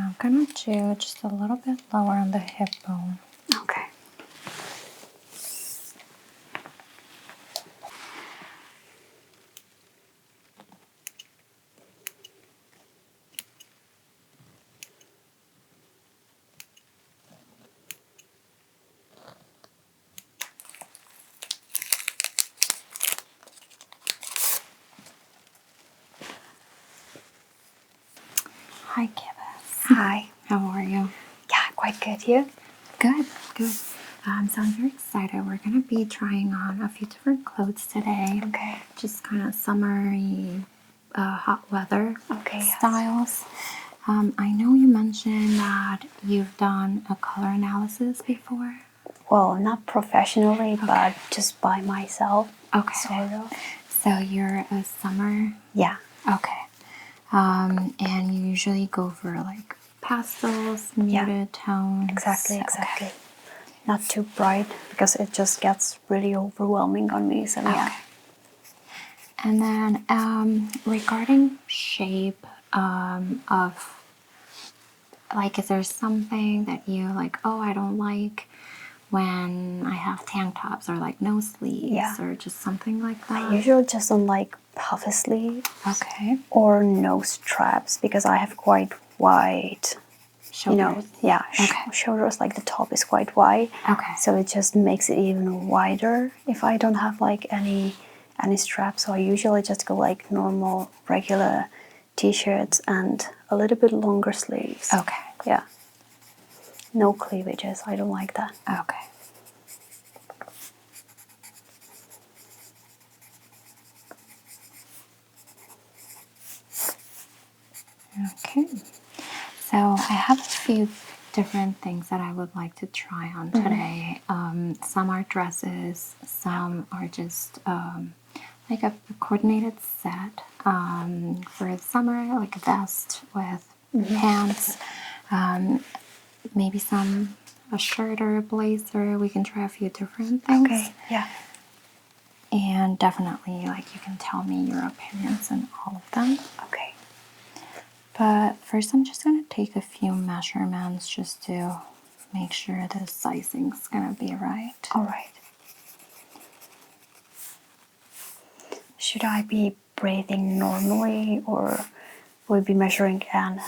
Now I'm gonna do just a little bit lower on the hip bone. Okay. Hi, Kibis. Hi. How are you? Yeah, quite good. You? Good, good. So I'm very excited. We're gonna be trying on a few different clothes today. Okay. Just kind of summery, hot weather styles. I know you mentioned that you've done a color analysis before. Well, not professionally, but just by myself. Okay. Sort of. So you're a summer. Yeah. Okay. And you usually go for like pastels, muted tones. Exactly. Okay. Not too bright because it just gets really overwhelming on me. So yeah. And then regarding shape of like, is there something that you like? Oh, I don't like when I have tank tops or like no sleeves or just something like that. I usually just don't like puffy sleeves. Okay. Or no straps because I have quite wide Shoulders. Shoulders, like the top is quite wide. Okay. So it just makes it even wider if I don't have like any straps. So I usually just go like normal, regular t-shirts and a little bit longer sleeves. Okay. Yeah. No cleavages. I don't like that. Okay. Okay. So I have a few different things that I would like to try on today. Some are dresses, some are just like a coordinated set for the summer, like a vest with pants, maybe a shirt or a blazer. We can try a few different things. Okay. Yeah. And definitely, like, you can tell me your opinions on all of them. Okay. But first, I'm just going to take a few measurements just to make sure the sizing's going to be right. All right. Should I be breathing normally or will be measuring at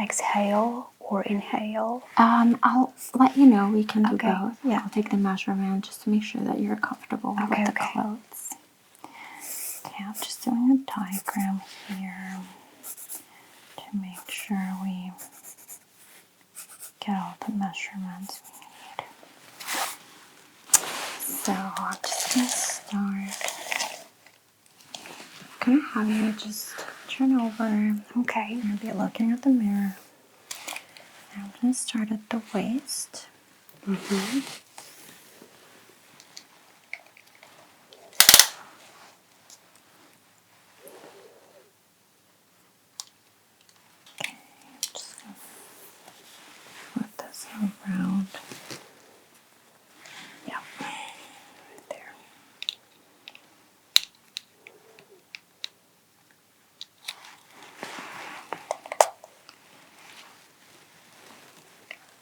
exhale or inhale? I'll let you know. We can do Okay, both. yeah. I'll take the measurement just to make sure that you're comfortable with the clothes. Okay, I'm just doing a diagram here to make sure we get all the measurements we need. So I'm just going to start. I'm going to have you just turn over. Okay. You're going to be looking at the mirror. And I'm going to start at the waist. Okay, just going to put this around. Yeah, right there.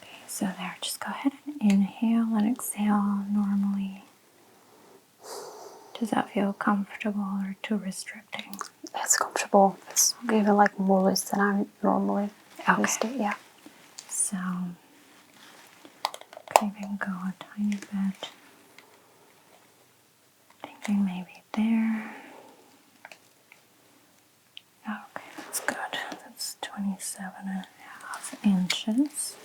Okay, so there, just go ahead and inhale and exhale normally. Does that feel comfortable or too restricting? It's comfortable. It's even like more loose than I'm normally used to. Yeah. So, even go a tiny bit. Thinking maybe there. Okay, that's good. That's 27.5 inches.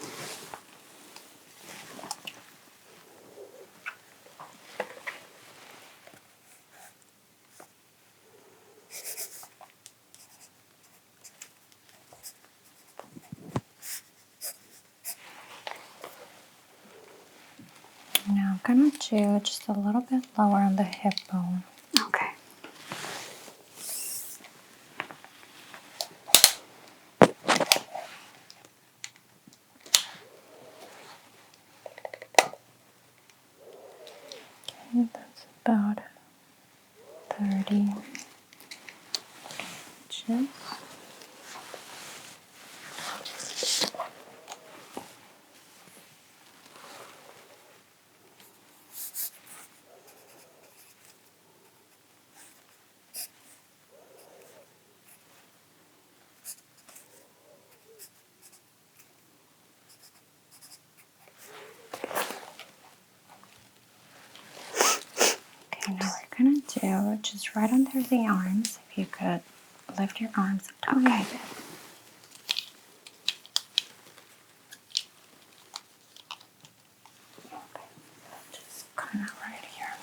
Now I'm going to do just a little bit lower on the hip bone. Okay. Okay, that's about 30 inches. do just right under the arms. If you could lift your arms a tiny bit. Okay, just kind of right here.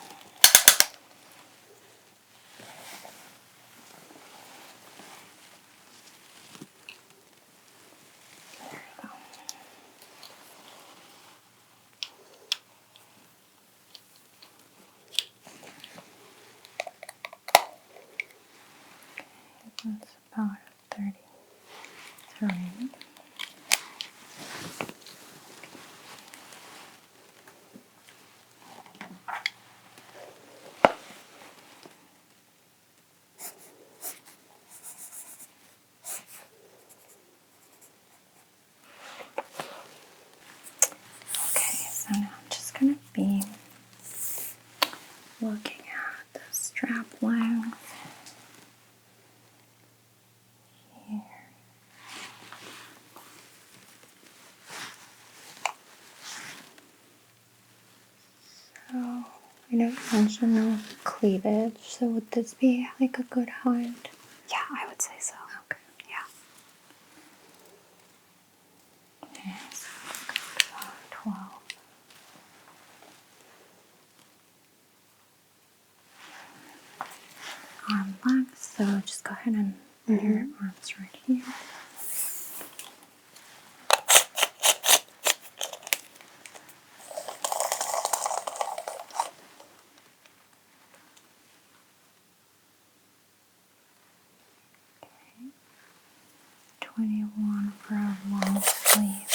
There you go. That's about 33. Okay, so now I'm just going to be looking at the strap length here. So I know you mentioned no cleavage, so would this be like a good height? Yeah, I would say so. Okay. Yeah. Okay, so about 12. Arm length, so just go ahead and put your arms right here. Okay. 21 for a long sleeve.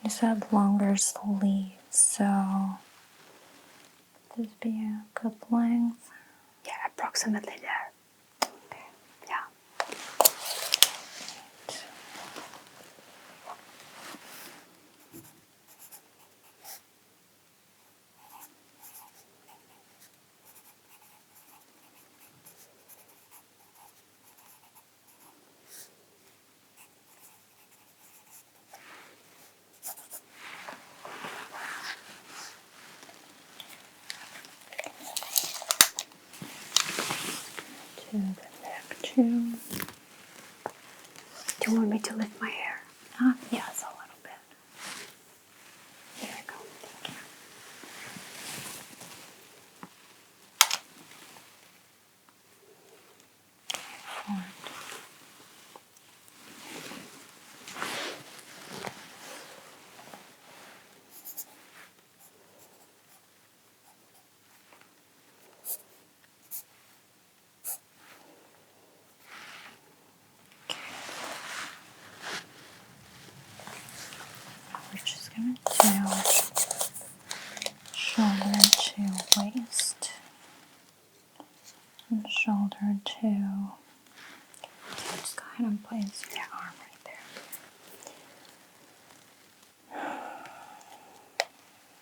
You said longer sleeves, so this be a good length. Yeah, approximately there. Okay. Yeah. To the neck too. Do you want me to lift my hair? Yes, a little bit. There we go. Thank you. Forward. We're just gonna do shoulder to waist and shoulder to. So just go ahead and place your arm right there.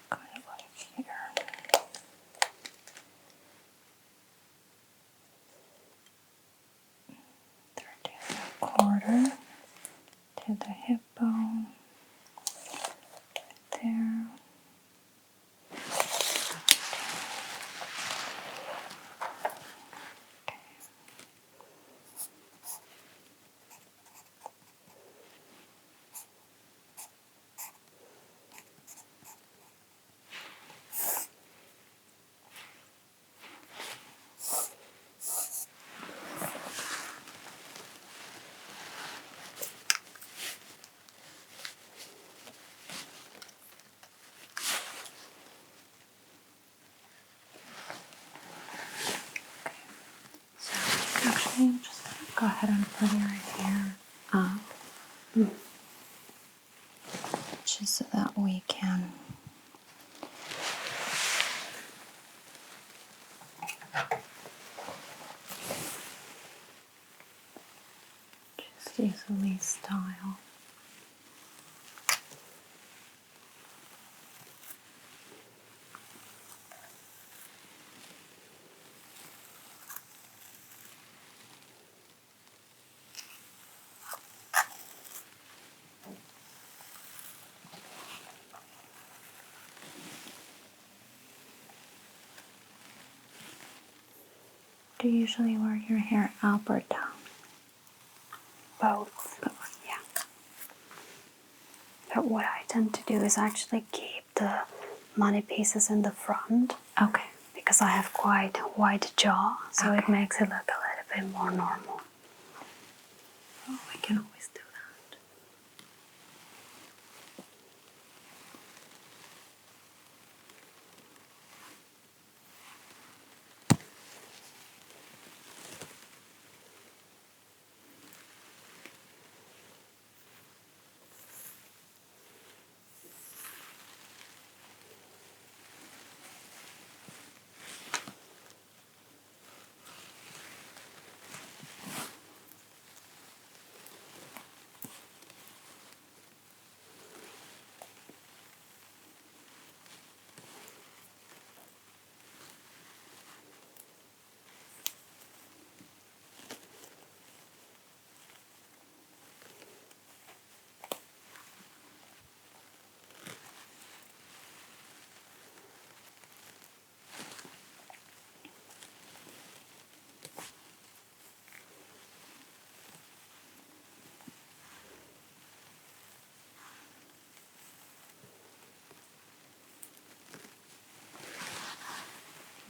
Kind of like here. 13 1/4 to the hip bone. Right there. Actually, I'm just gonna go ahead and put your hair up, just so that we can just easily style. Do you usually wear your hair up or down? Both. Both, yeah. But what I tend to do is actually keep the money pieces in the front. Okay. Because I have quite a wide jaw, so it Okay. makes it look a little bit more normal. Oh, I can always do that.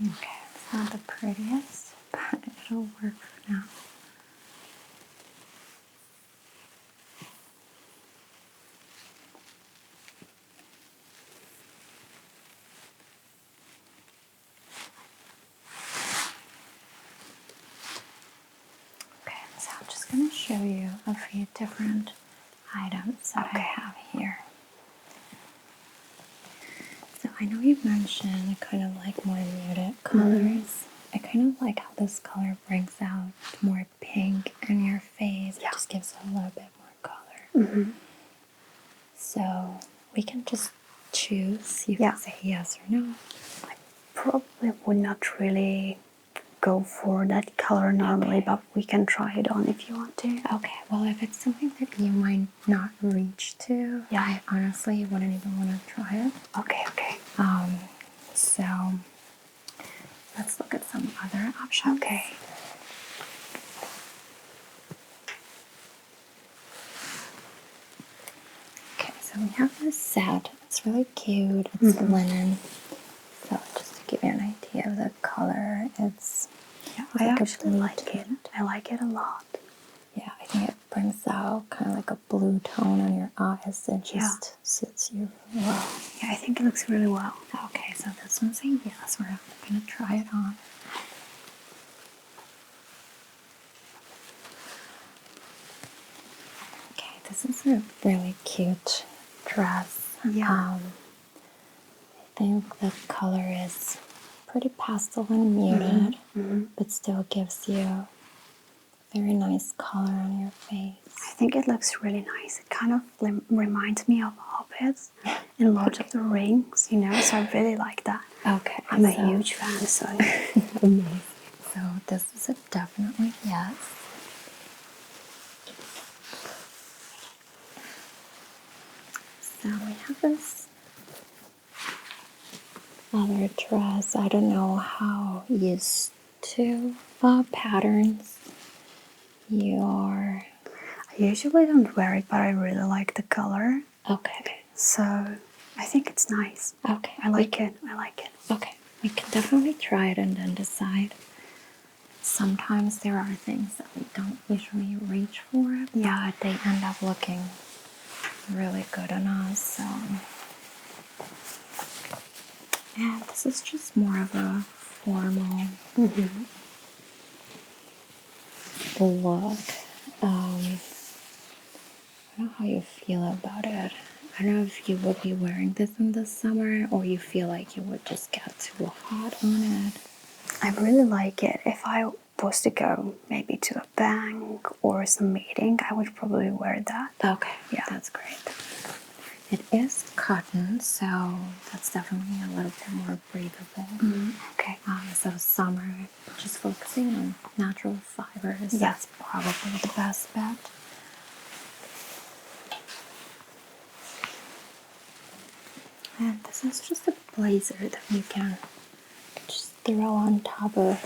Okay, it's not the prettiest, but it'll work for now. Okay, so I'm just going to show you a few different items that I have here. So I know you mentioned kind of like more muted colors. I kind of like how this color brings out more pink in your face. It just gives it a little bit more color. So we can just choose. You can say yes or no. I probably would not really go for that color normally, but we can try it on if you want to. Okay, well, if it's something that you might not reach to, I honestly wouldn't even want to try it. Okay. So let's look at some other options. Okay. Okay, so we have this set. It's really cute. It's linen. So just to give you an idea of the color, it's I like actually a blue like it. I like it a lot. Yeah, I think it brings out kind of like a blue tone on your eyes. It just suits you really well. Yeah, I think it looks really well. Okay, so this one's a yes. We're going to try it on. Okay, this is a really cute dress. Yeah. I think the color is pretty pastel and muted, but still gives you a very nice color on your face. I think it looks really nice. It kind of reminds me of Hobbits in Lord of the Rings, you know, so I really like that. Okay. I'm a huge fan, so. Amazing. So this is a definitely yes. So we have this other dress. I don't know how used to patterns you are. I usually don't wear it, but I really like the color. Okay. So I think it's nice. Okay. I like it. Okay. We can definitely try it and then decide. Sometimes there are things that we don't usually reach for, but they end up looking really good on us. So, and this is just more of a formal look. I don't know how you feel about it. I don't know if you would be wearing this in the summer or you feel like you would just get too hot on it. I really like it. If I was to go maybe to a bank or some meeting, I would probably wear that. Okay, yeah, that's great. It is cotton, so that's definitely a little bit more breathable. Okay. So summer, just focusing on natural fibers, that's probably the best bet. And this is just a blazer that you can just throw on top of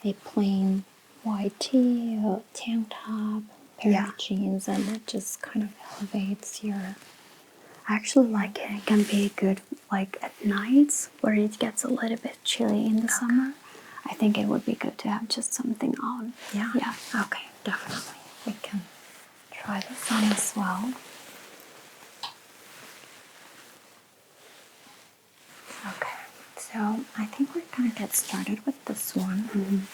a plain white tee, a tank top, pair of jeans, and it just kind of elevates your. I actually like it. It can be good like at nights where it gets a little bit chilly in the summer. I think it would be good to have just something on. Yeah? Yeah. Okay, definitely. We can try this on as well. Okay, so I think we're gonna get started with this one.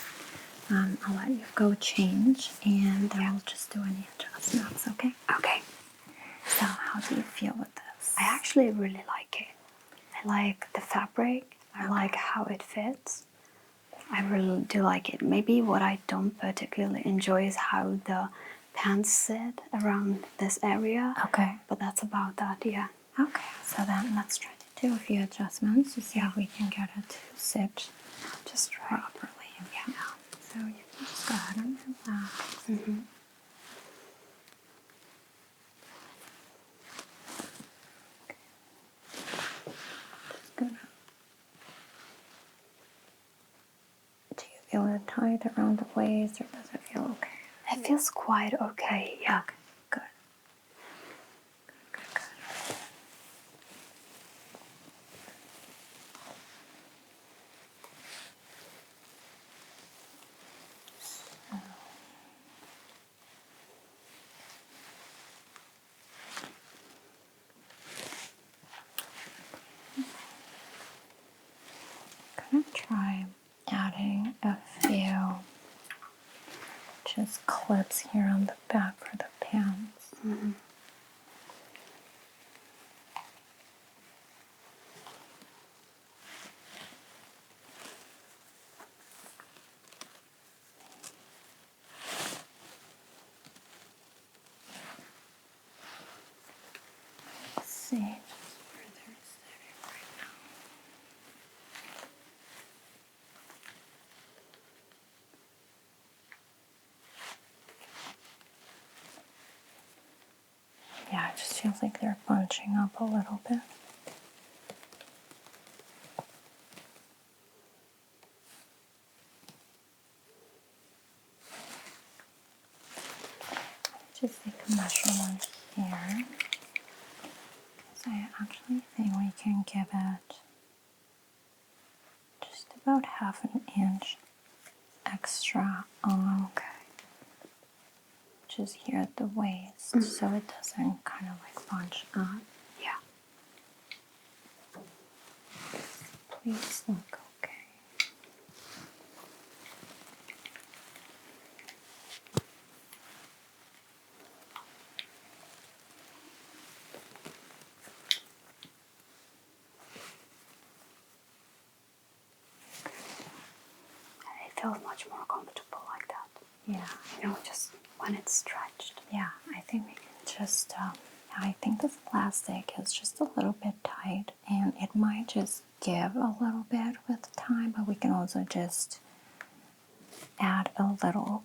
I'll let you go change, and then we'll just do any adjustments, okay? Okay. So how do you feel with this? I actually really like it. I like the fabric. I like how it fits. I really do like it. Maybe what I don't particularly enjoy is how the pants sit around this area. Okay. But that's about that, yeah. Okay, so then let's try to do a few adjustments to see if we can get it to sit Just right. properly. Yeah. So you can just go ahead and relax. Just gonna. Do you feel it tight around the waist, or does it feel okay? It feels quite okay, yeah. Okay, good. Good. Gonna try adding a few just clips here on the back for the pants. Let's see where they're sitting right now. Yeah, it just feels like they're bunching up a little bit. Just take a measurement here. So I actually think we can give it just about half an inch extra on just here at the waist, so it doesn't kind of like bunch up. Yeah. Please look okay. It feels much more comfortable like that. Yeah. You know, just when it's stretched. Yeah, I think we can just, I think this plastic is just a little bit tight, and it might just give a little bit with time, but we can also just add a little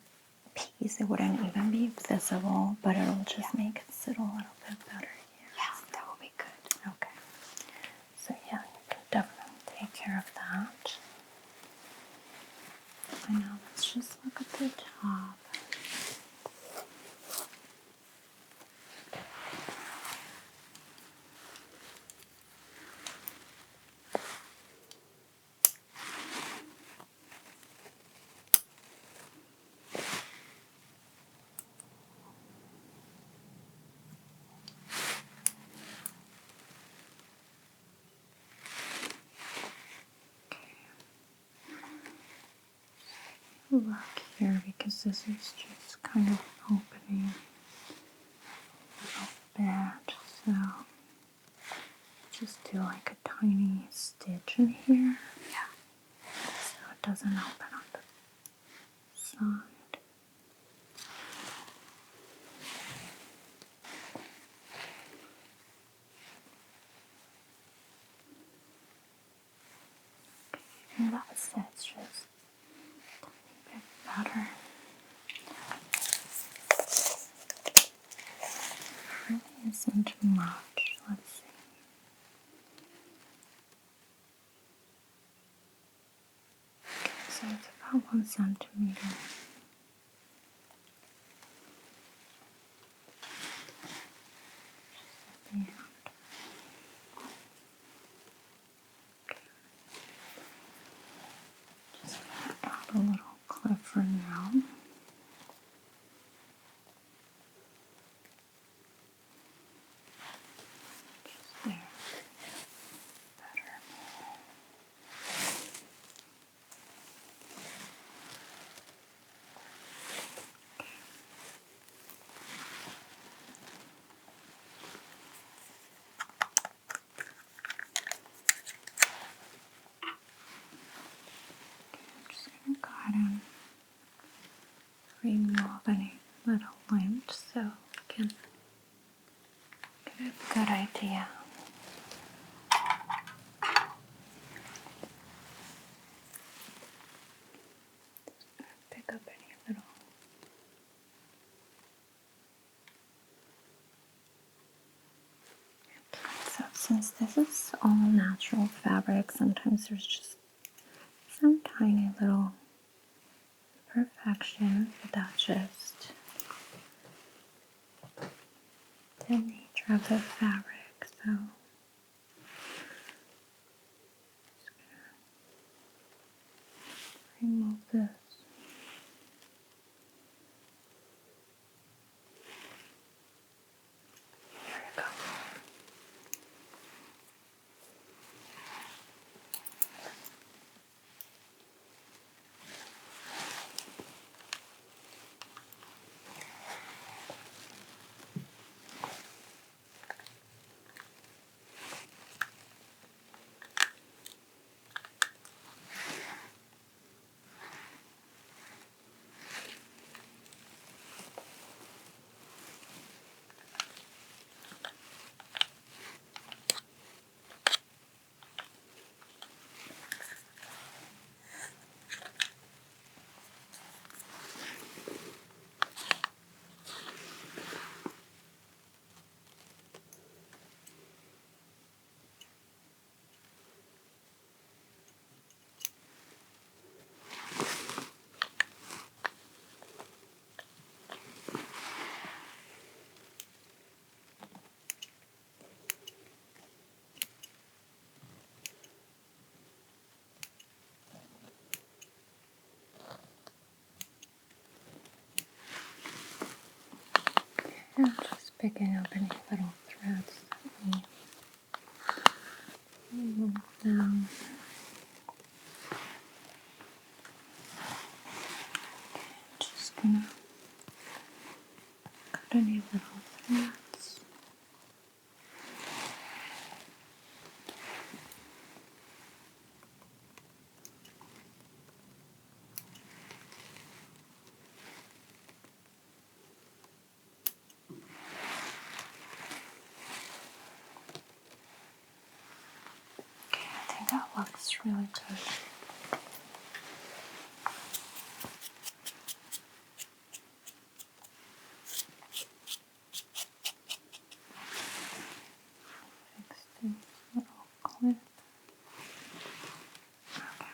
piece. It wouldn't even be visible, but it'll just make it sit a little bit better here. Yes, that will be good. Okay. So yeah, you can definitely take care of that. I know, let's just look at the top. Look here, because this is just kind of opening a little bit, so just do like a tiny stitch in here. Yeah. So it doesn't open on the side. Okay, and that's it, just a tiny bit better. Really isn't much. Let's see. Okay, so it's about 1 centimeter. Yeah. Just gonna add a little clip for now. Just there. Better. I'm just gonna go ahead and remove any little lint so we can get a good idea. Pick up any little. So since this is all natural fabric, sometimes there's just some tiny little imperfection, but that's just the nature of the fabric. So just gonna remove this. There you go. And just picking up any little threads that we remove them. Just gonna cut any little threads. Okay, I think that looks really good. Fix this little clip. Okay.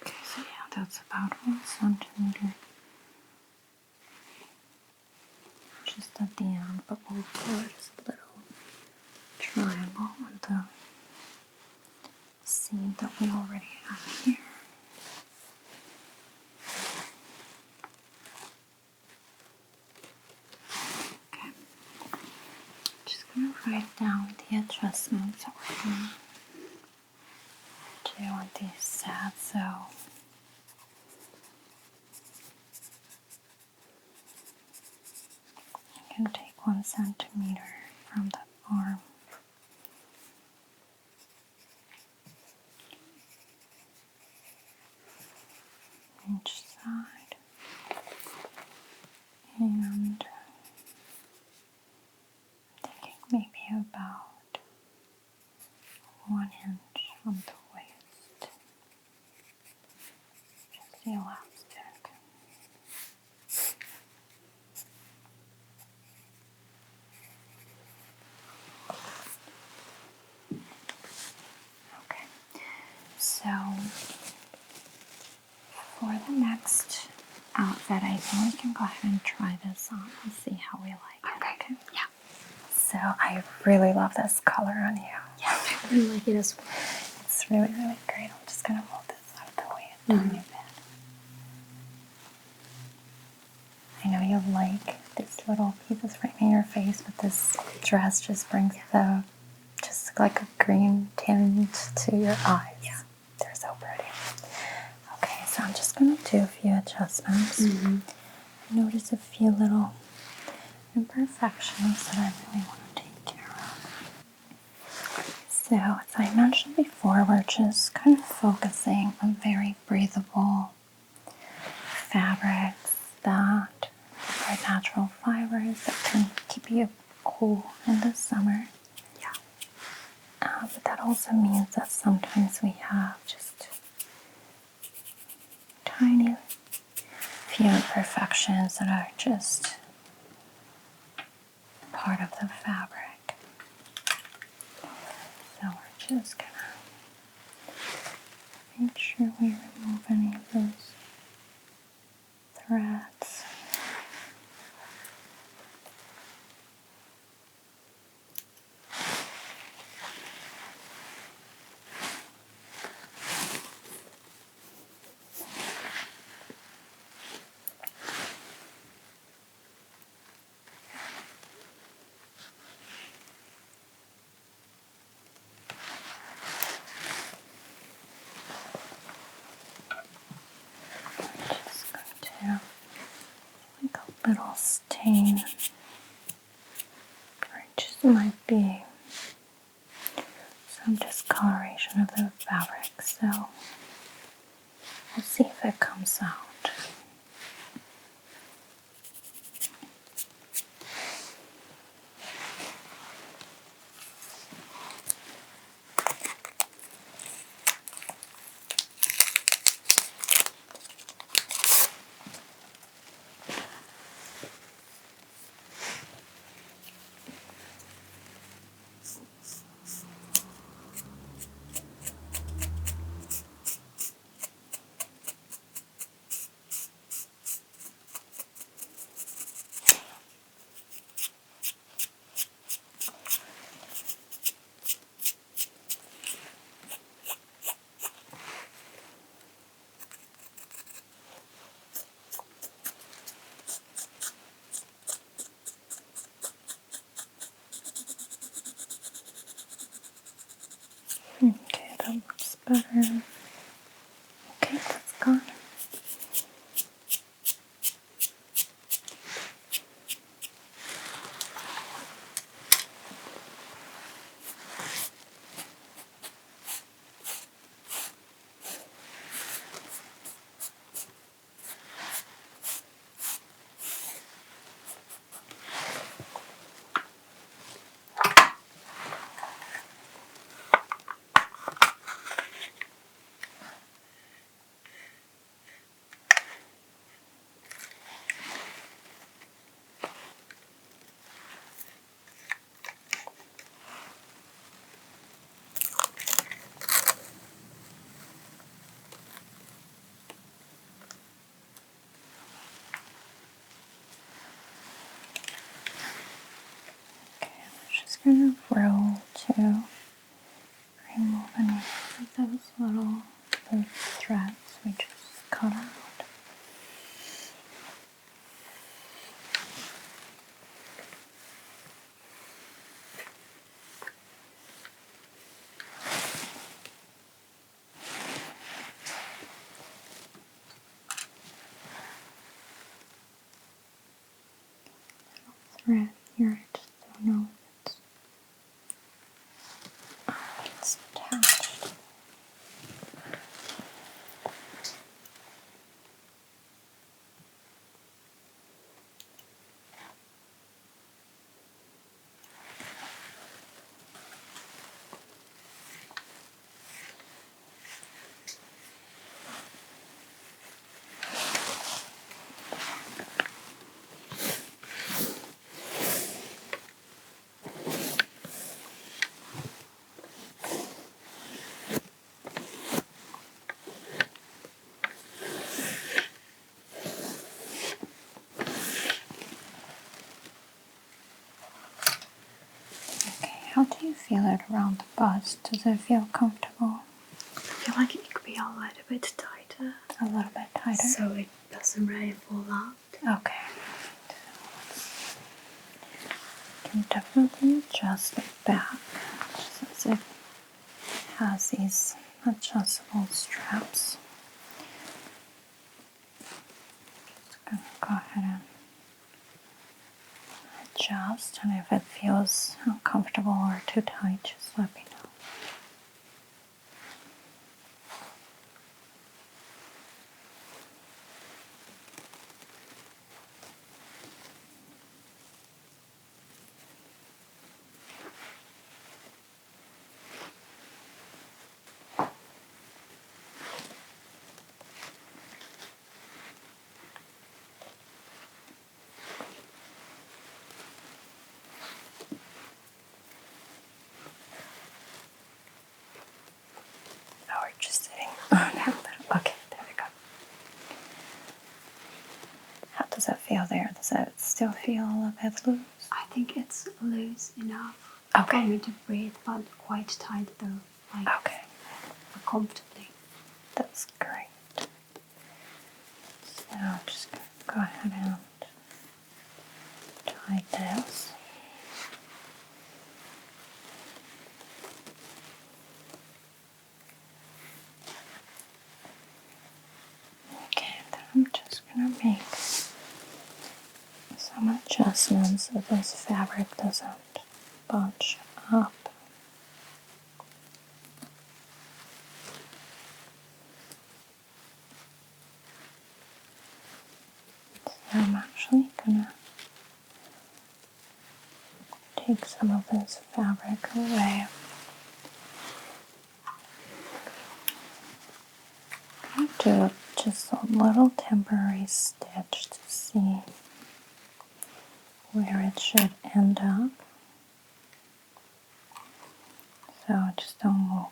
Okay, so yeah, that's about 1 centimeter. Just at the end, but we'll put a little triangle on the seam that we already have here. Okay. Just gonna write down the adjustments that we're gonna do on these sets. So can take 1 centimeter from the arm. Each side. And I'm thinking maybe about 1 inch on the waist. Just the elastic. Okay, so for the next outfit, I think we can go ahead and try this on and see how we like it. Okay. Yeah. So I really love this color on you. Yeah, I really like it as well. It's really, really great. I'm just gonna move this out of the way a tiny bit. I know you like these little pieces right in your face, but this dress just brings just like a green tint to your eyes. Yeah. They're so pretty. Okay, so I'm just gonna do a few adjustments. I notice a few little imperfections that I really want to take care of. So, as I mentioned before, we're just kind of focusing on very breathable fabrics that are natural fibers that can keep you cool in the summer. Yeah. But that also means that sometimes we have just tiny few imperfections that are just part of the fabric. So we're just gonna make sure we remove any of those threads. Just going to like a little stain, or it just might be some discoloration of the fabric. So we'll see if it comes out. Okay, that looks better. Okay, that's gone. Okay, we're just gonna roll to remove any of those threads we just cut out. thread here. I just don't know if it's attached. How do you feel it around the bust? Does it feel comfortable? I feel like it could be a little bit tighter. A little bit tighter? So it doesn't really fall out. Okay. You can definitely adjust it back since it has these adjustable straps. Just gonna go ahead and adjust, and if it feels uncomfortable or too tight, just let me know. Oh, we're just sitting on that little. Okay, there we go. How does that feel there? Does it still feel a bit loose? I think it's loose enough Okay. for me to breathe, but quite tight though. Like Okay. comfortably. That's great. So I'm just going to go ahead and tie this. Okay, then I'm just going to make some adjustments so this fabric doesn't bunch up. So I'm actually going to take some of this fabric away. I'm going to do just a little temporary stitch to see where it should end up. So just don't move.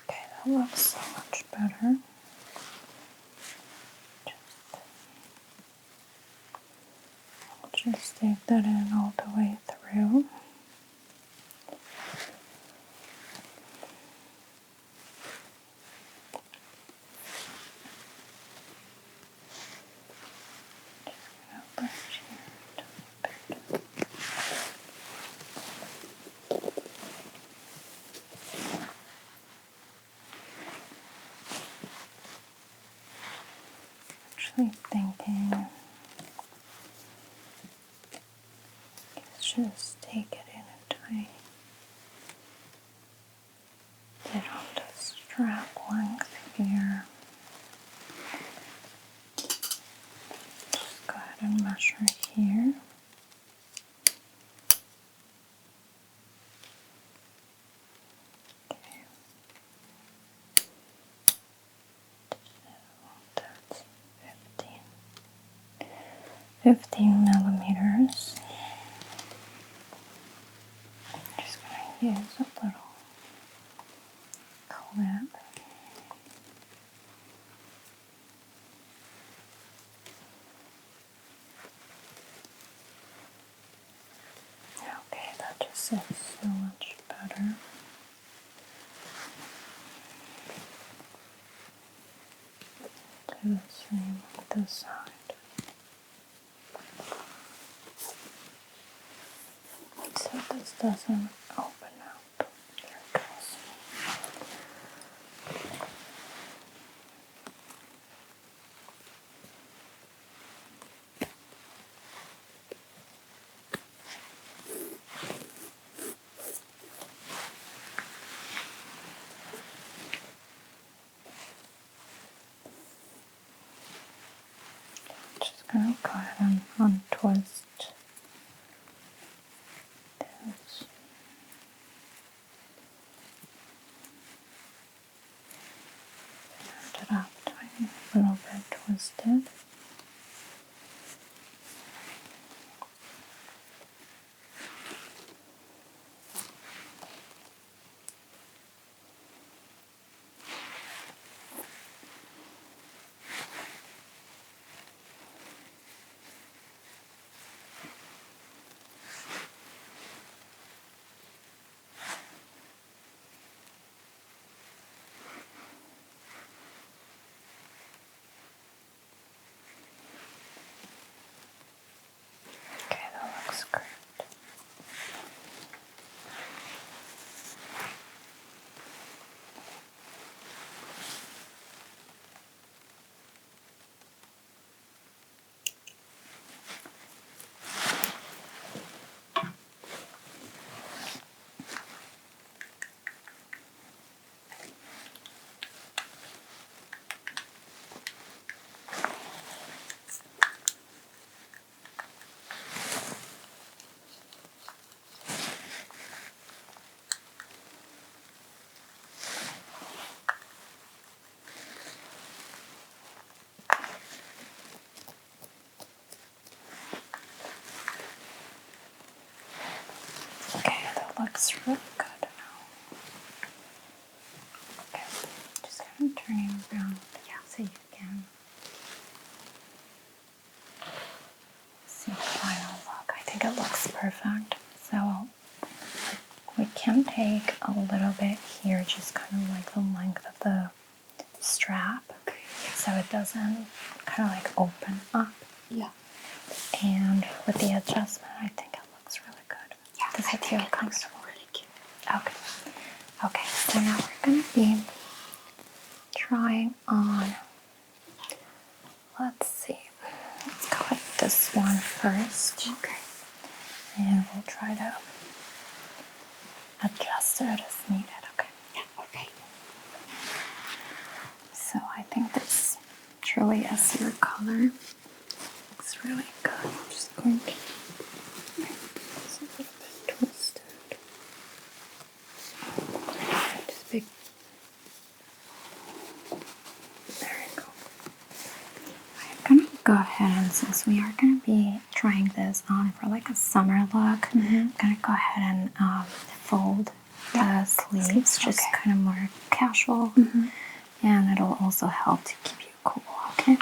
Okay, that looks so much better. Just take that in all the way through. Actually thinking, let's just take it in and tie it on the strap length here. Just go ahead and measure here. 15 millimeters. I'm just going to use a little clip. Okay, that just is so much better. Do the same with this side. So this doesn't open up. There it goes. Just gonna go ahead and untwist this. Round it up tiny, a little bit twisted. Okay, that looks great. Okay, that looks really good now. Okay, just kind of turning around, so you can see the final look. I think it looks perfect. So we can take a little bit here, just kind of like the length of the strap, so it doesn't kind of like open up. Yeah. And with the adjustment, I think it looks really good. Yeah, Does I it think feel it comfortable? looks really cute. Okay. Okay, so now we're going to be trying on, let's see, let's go with this one first. Okay. And we'll try to adjust it as needed, okay? Yeah, okay. So I think this truly is your color. Looks really good. I'm just going to, it's a little bit twisted. Just big. There we go. I'm gonna go ahead, and since we are gonna be trying this on for like a summer look, I'm gonna go ahead and fold the sleeves, just kind of more casual, and it'll also help to keep you cool. Okay.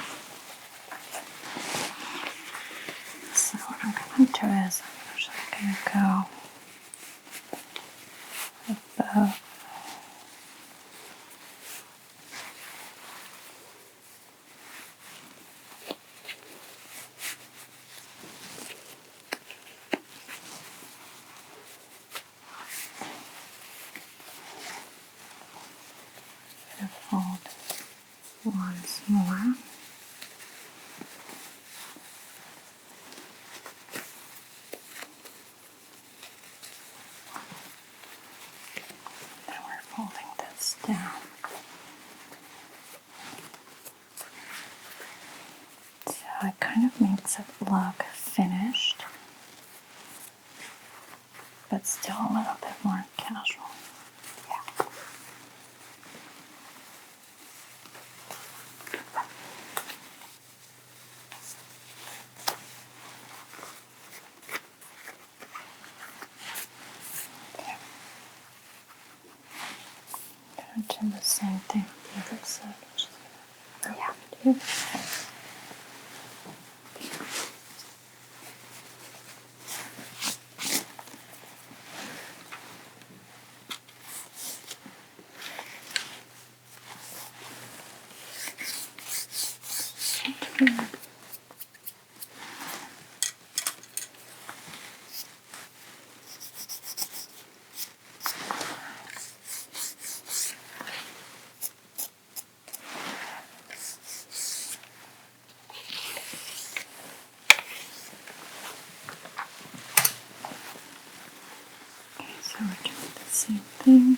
So what I'm gonna do is I'm actually gonna go above. Fold once more. Then we're folding this down. So it kind of makes it look finished, but still a little bit more casual. Yeah. do the same thing on the other side. Yeah. Do. Okay, so we're doing the same thing,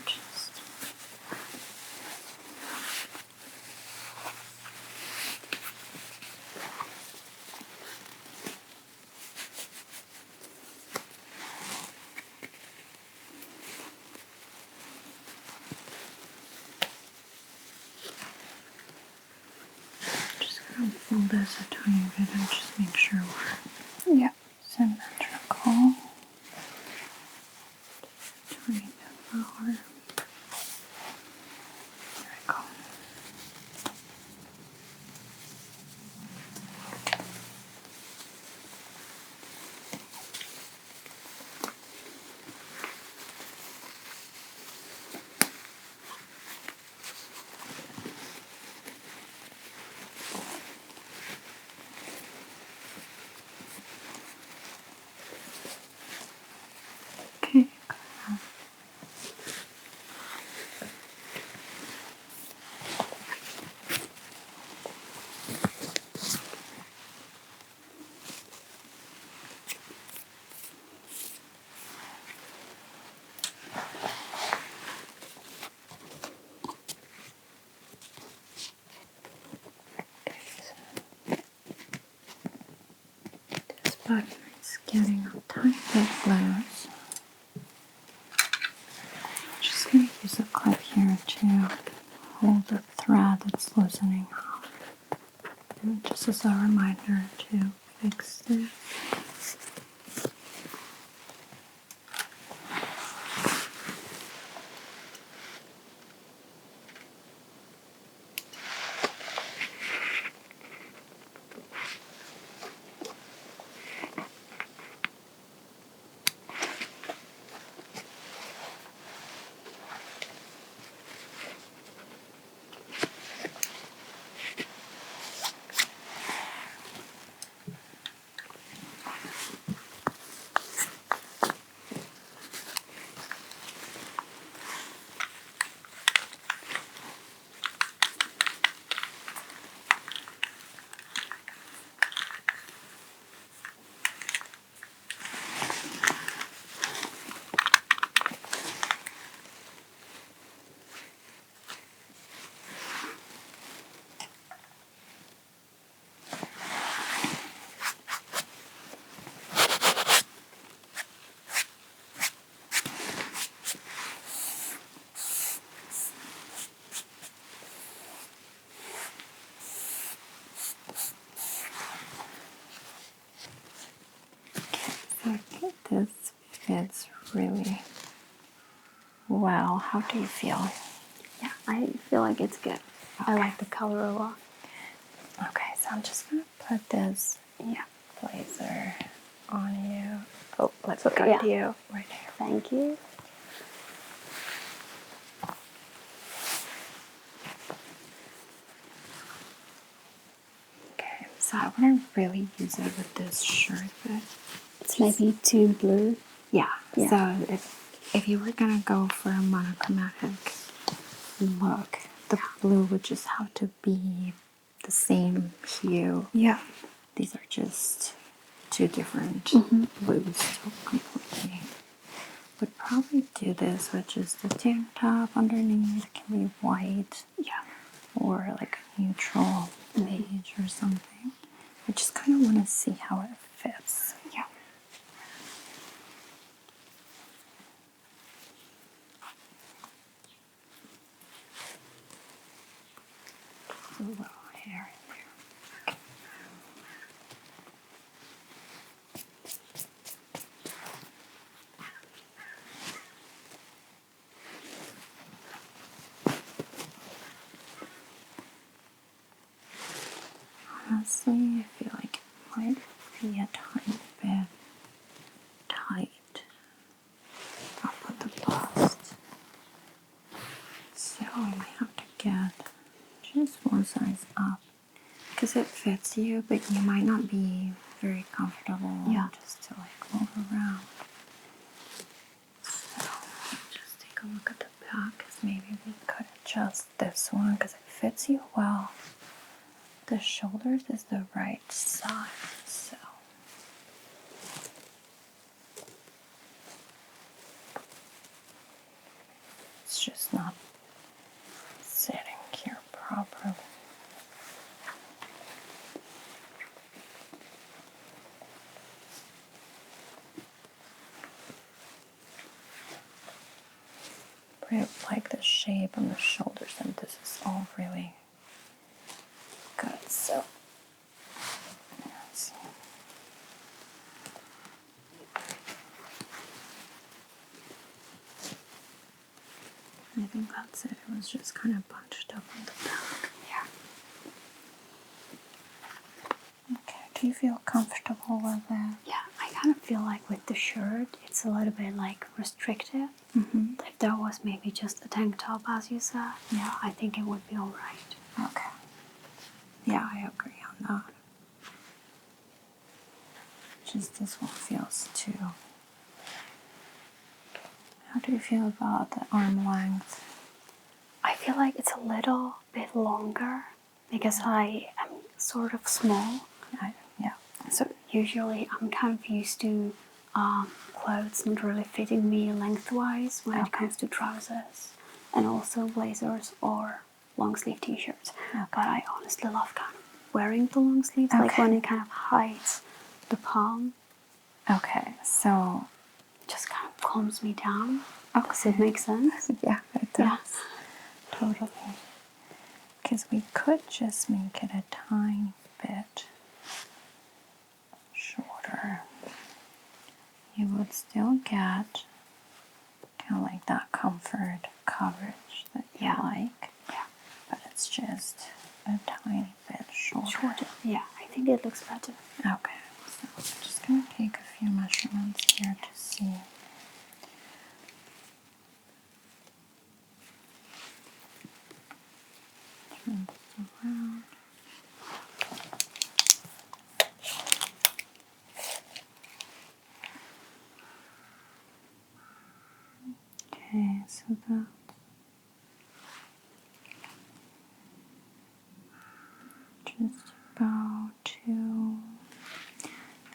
just gonna fold this a tiny bit and just make sure we're Yeah. symmetrical. Tiny bit lower. There we go. Okay. This button is getting a tiny bit loose. Just going to use a clip here to hold the thread that's loosening off. And just as a reminder to fix this. So I think this fits really well. How do you feel? Yeah, I feel like it's good. I like the color a lot. Okay, so I'm just going to put this Yeah. blazer on you. Oh, let's Okay, guide yeah. you right here. Thank you. Okay, so I wouldn't really use it with this shirt, but It's maybe too blue. yeah. Yeah. So if you were gonna go for a monochromatic look, the blue would just have to be the same hue. Yeah. These are just two different blues, so completely. Would probably do this with just a tank top underneath. It can be white. Yeah. Or like a neutral beige or something. I just kind of want to see how it fits. Yeah. A little hair in there. Okay. honestly, I feel like it might be a tiny bit tight up at the bust. So I might have to get just one size up because it fits you, but you might not be very comfortable just to like move around. So just take a look at the back because maybe we could adjust this one because it fits you well. The shoulders is the right side, so it's just not sitting here properly. I like the shape on the shoulders, and this is all really good. So let's see. I think that's it. It was just kind of bunched up on the back. Yeah. Okay. Do you feel comfortable with it? Yeah, I kind of feel like with the shirt, it's a little bit like restrictive. Mm-hmm. If there was maybe just a tank top, as you said, yeah, I think it would be all right. Okay. Yeah, I agree on that. Just this one feels too. How do you feel about the arm length? I feel like it's a little bit longer because I am sort of small. Yeah. So usually I'm kind of used to clothes not really fitting me lengthwise when it comes to trousers and also blazers or long sleeve t-shirts. Okay. But I honestly love kind of wearing the long sleeves, like when it kind of hides the palm. Okay, so Just kind of calms me down. okay. Does it make sense? Yeah, it does. Yeah. Totally. Because we could just make it a tiny bit shorter. You would still get kind of like that comfort coverage that you like. Yeah. But it's just a tiny bit shorter. Yeah, I think it looks better. Okay, so I'm just going to take a few measurements here to see. Turn this around. Okay, so that's just about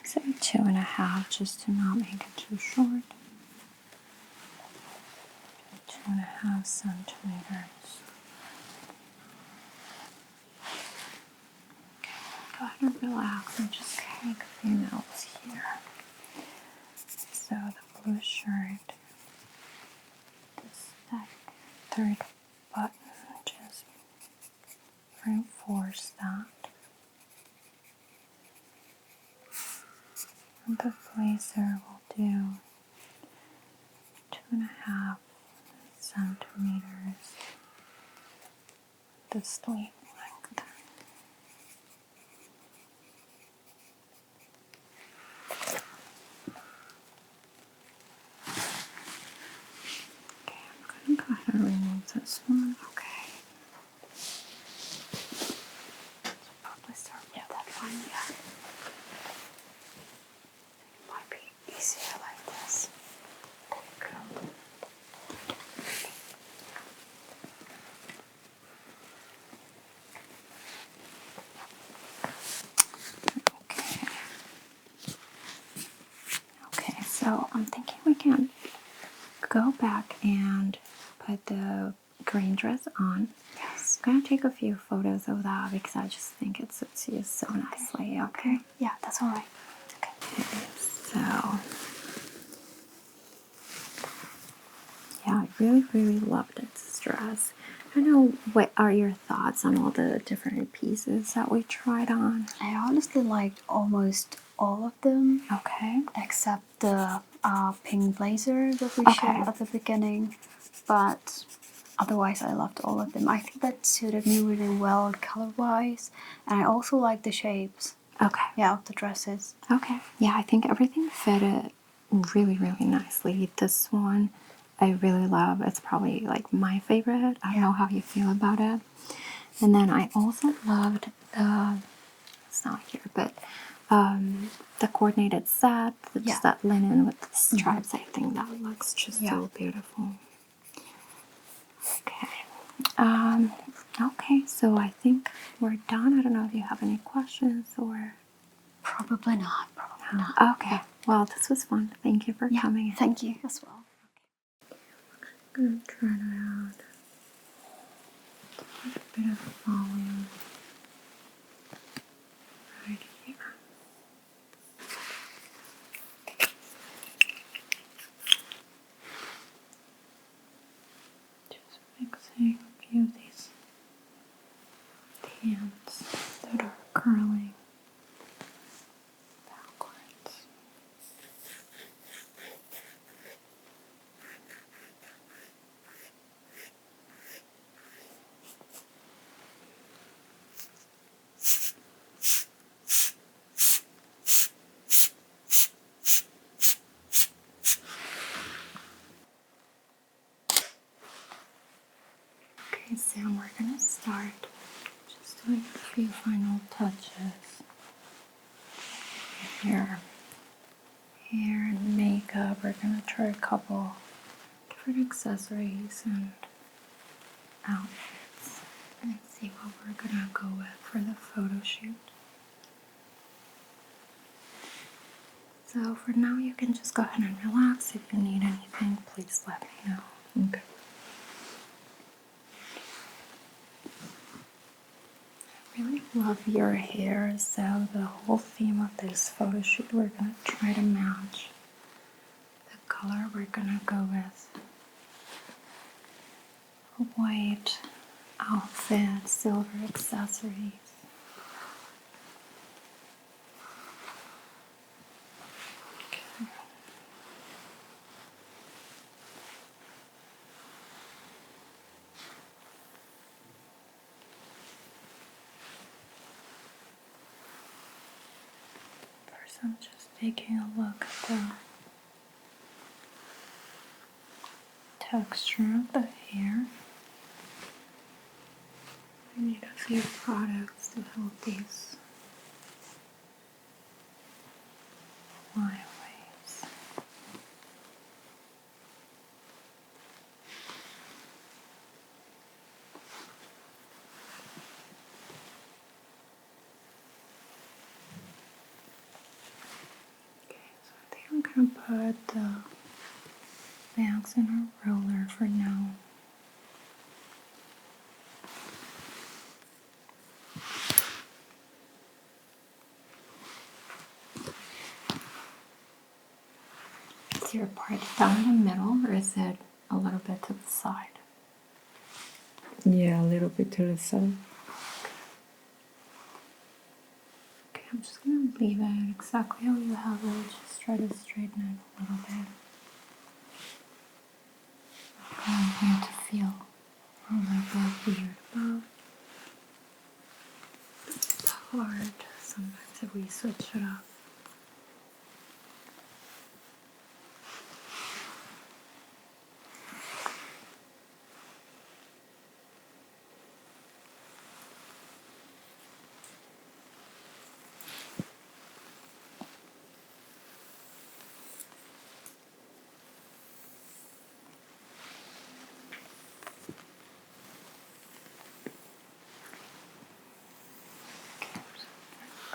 say 2.5, just to not make it too short. 2.5 centimeters. Okay, go ahead and relax and just make a few notes here. So the blue shirt, this third button, just reinforce that. And the blazer will do 2.5 centimeters. The sleeve length. Okay, I'm gonna go ahead and remove this one. Okay. So probably start with that one, yeah. It might be easier like this. Cool. Okay. Okay, so I'm thinking we can go back and put the green dress on. Yes. I'm gonna take a few photos of that because I just think it suits you so nicely. Okay. Yeah, that's all right. Okay. So yeah, I really loved this dress. I don't know, what are your thoughts on all the different pieces that we tried on? I honestly liked almost all of them. Okay. Except the pink blazer that we Okay. showed at the beginning. But otherwise, I loved all of them. I think that suited me really well color-wise, and I also like the shapes. Okay. Yeah, of the dresses. Okay. Yeah, I think everything fitted really, really nicely. This one I really love. It's probably like my favorite. I don't know how you feel about it. And then I also loved the, it's not here, but the coordinated set, just that linen with the stripes. I think that looks just so beautiful. Okay. Okay, so I think we're done. I don't know if you have any questions or... Probably not. Probably not. Okay. Well, this was fun. Thank you for coming. Thank you as well. I'm gonna turn it out. A bit of volume right here. Just mixing a few of these pants that are curling backwards. Okay, so we're gonna start just doing a few final touches. Here, hair and makeup. We're gonna try a couple different accessories and outfits and see what we're gonna go with for the photo shoot. So for now, you can just go ahead and relax. If you need anything, please let me know. Okay. I really love your hair, so the whole theme of this photo shoot, we're gonna try to match the color. We're gonna go with a white outfit, silver accessories. Okay. First, I'm just taking a look at the texture of the hair. I need a few products to help these flyaways. Okay, so I think I'm gonna put the bangs in a roller for now. Is your part down the middle or is it a little bit to the side? Yeah, a little bit to the side. Okay, I'm just gonna leave it exactly how you have it. Just try to straighten it a little bit. I'm going to feel a little bit weird about the part sometimes if we switch it up.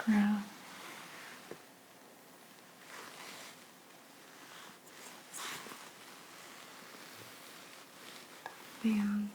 Grab bands.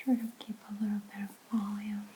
Try to keep a little bit of volume.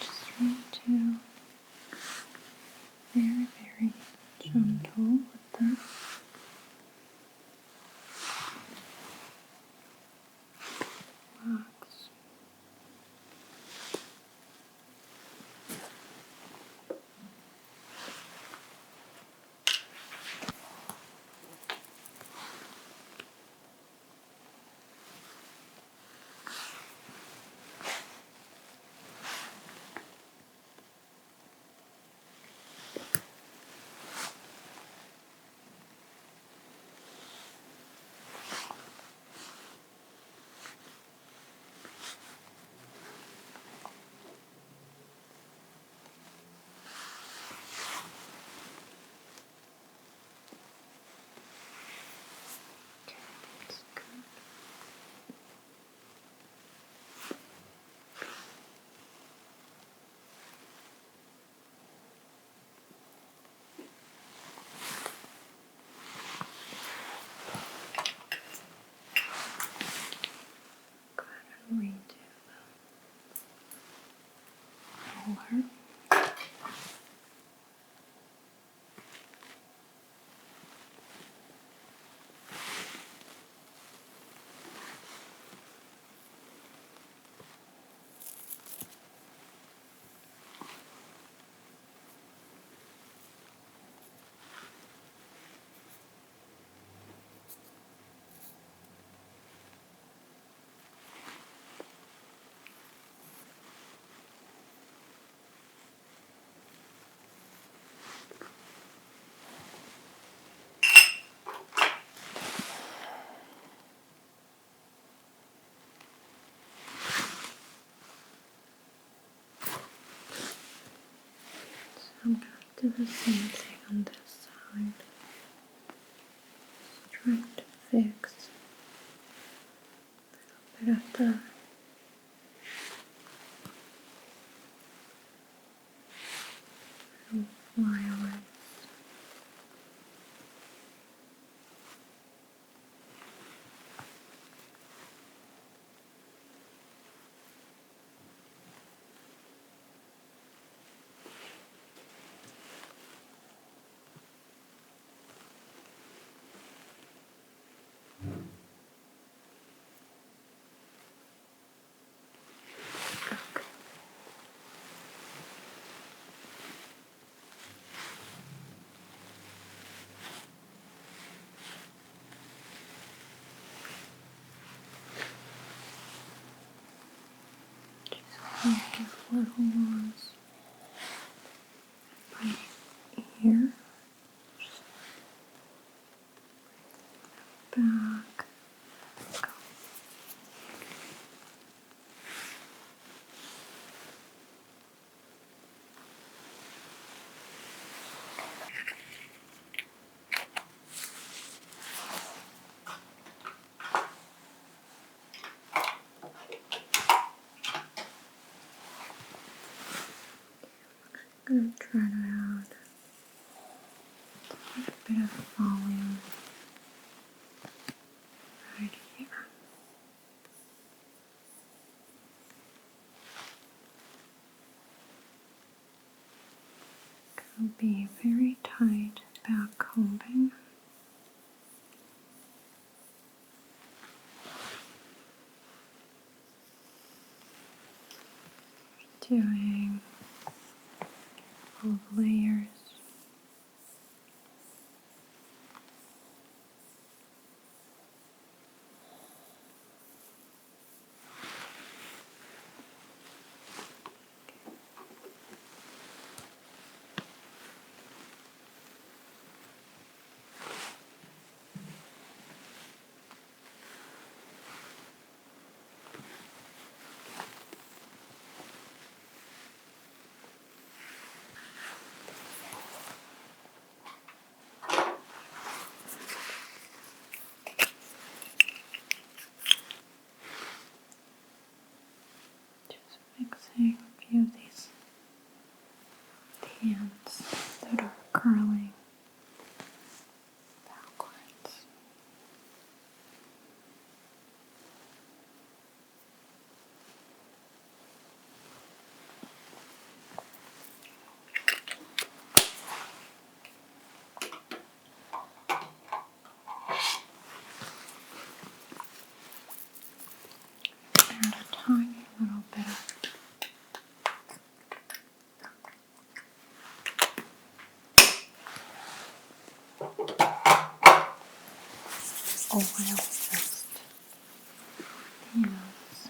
Just trying to very gentle with the wax. That's good. Go ahead and redo the roller. I'm going to do the same thing on this side. Just trying to fix a bit of the violence. Make little ones right here, back. I'm going to try to add a bit of volume right here. It'll be very tight back combing. Doing all the layers. just use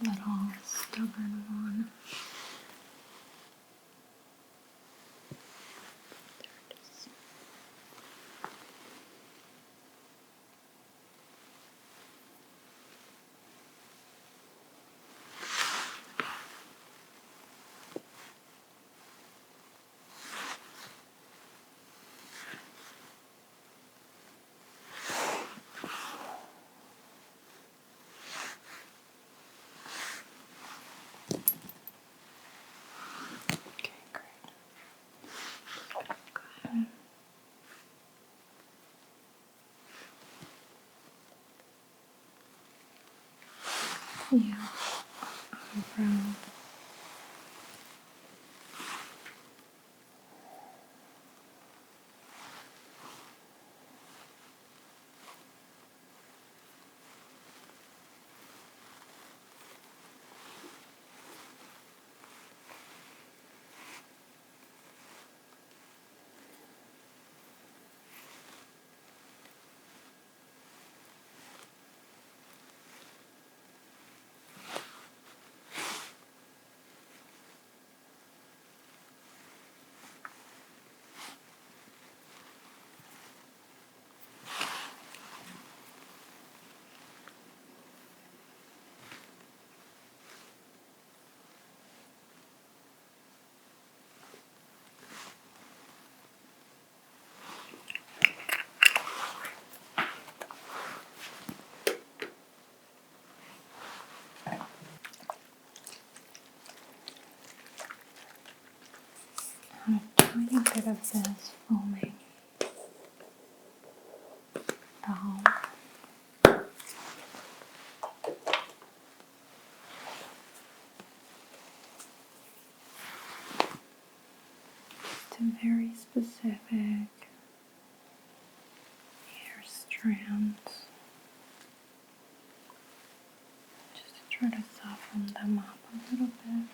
a little stubborn one. Okay, great. Go ahead. Yeah, eyebrow. A tiny bit of this foaming down. To very specific hair strands, just to try to soften them up a little bit.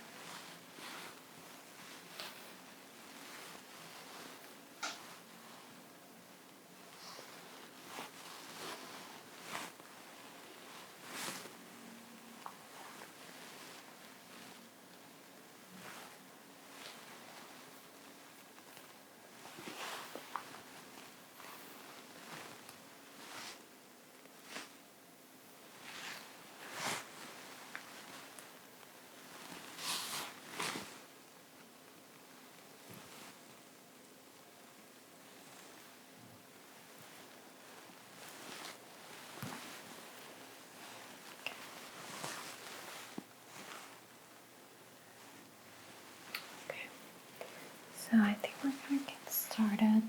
So I think we're gonna get started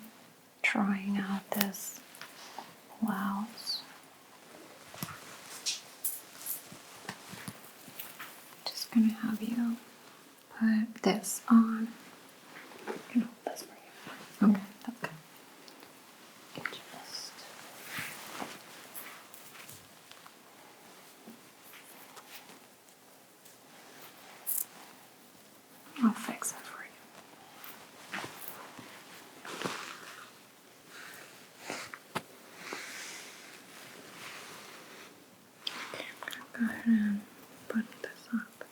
trying out this blouse. Just gonna have you put this on. I can hold this for you. Okay, that's good. Just I'll fix it for you. Okay, I'm gonna go ahead and put this up.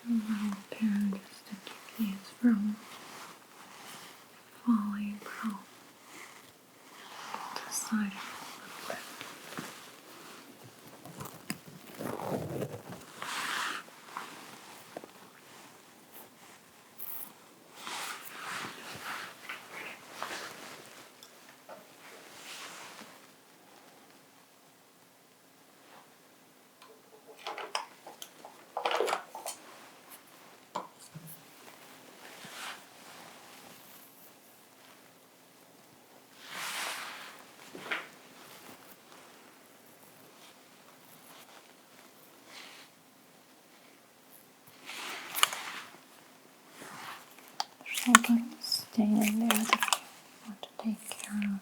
a little pin just to keep these from falling out the side a little bit. There's like a little stain in there that I want to take care of.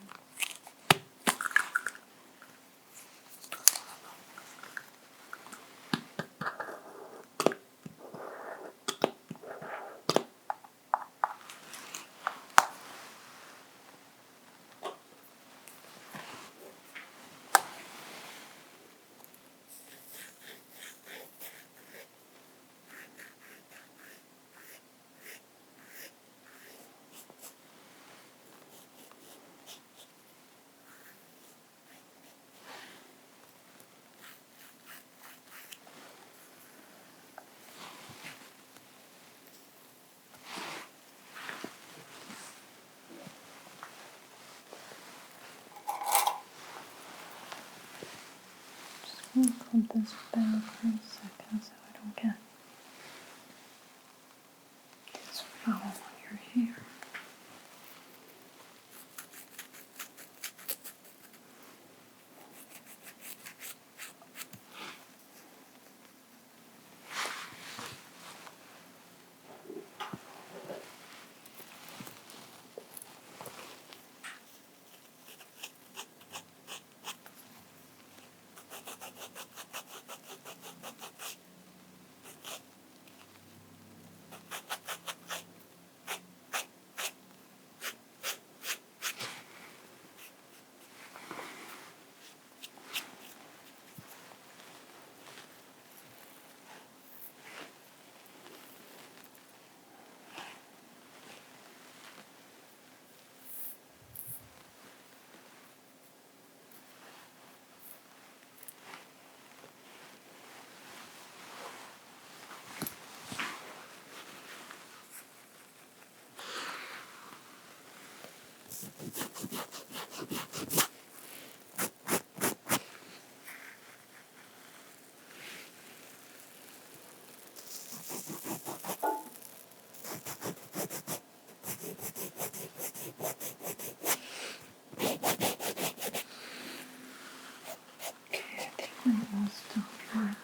I'm going to put this back for a second so I don't get this foul on your hair. Okay, I think we're almost done here.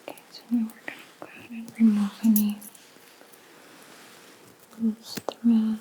Okay, so now we're going to go ahead and remove any loose threads.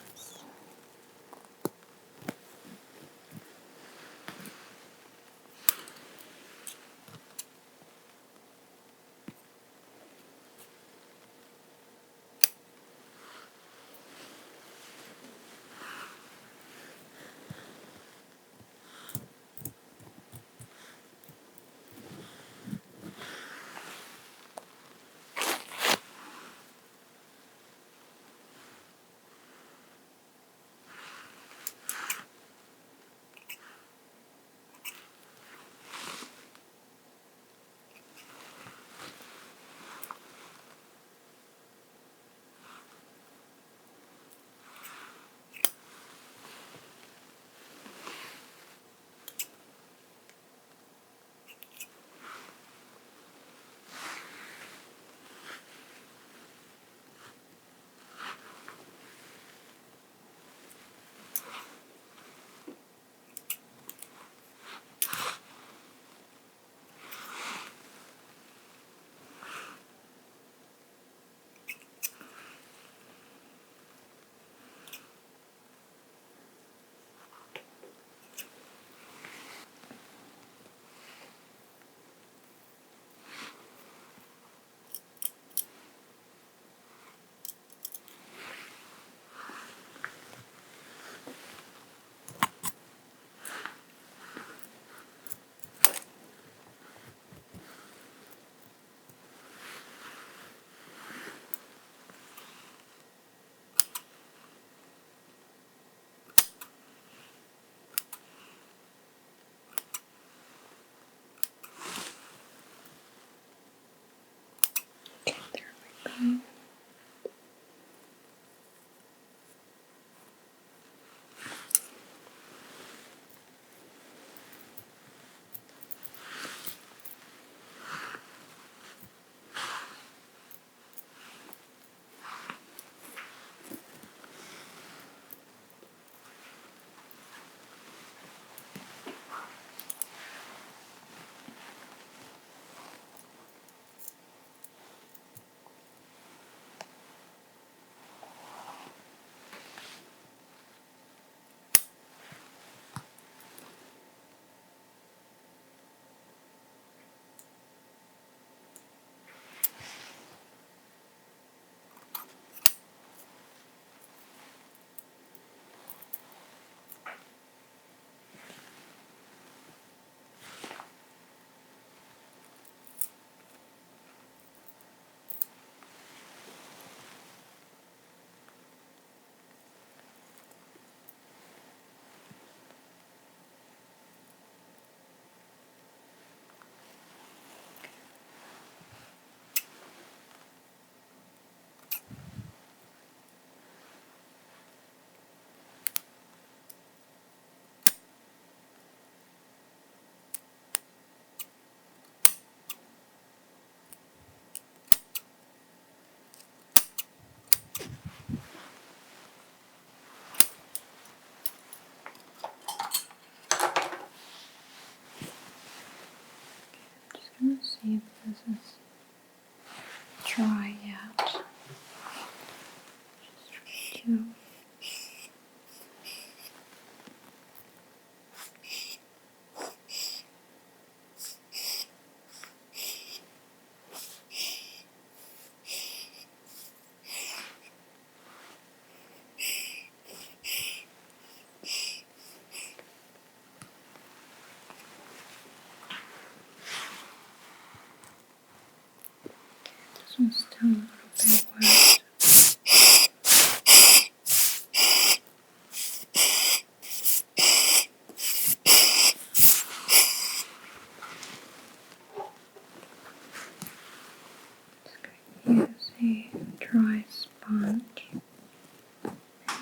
still a little bit wet. Use a dry sponge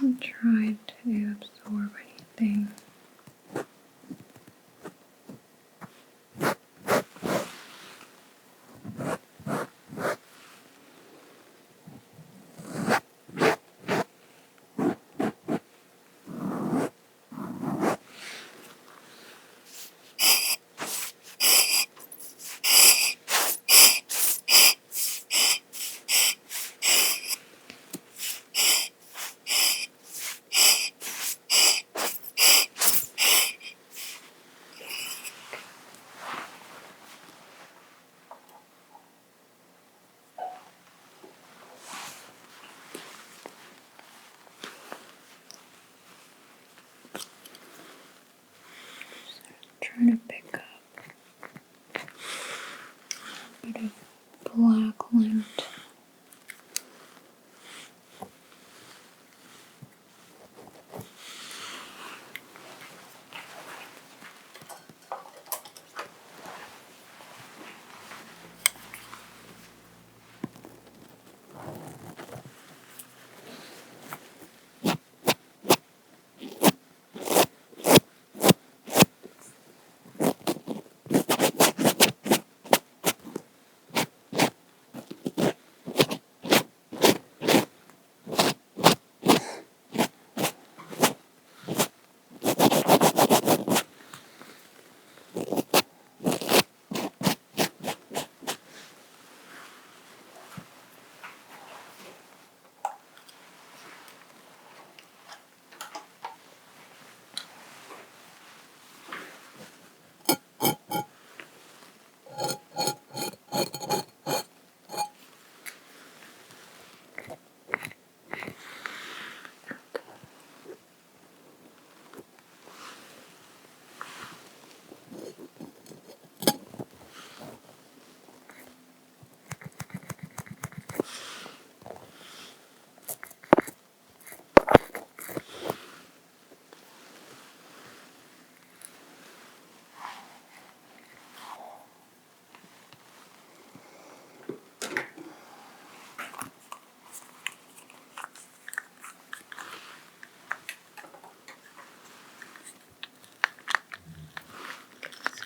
and try to absorb anything. Try to pick up a bit of black lint.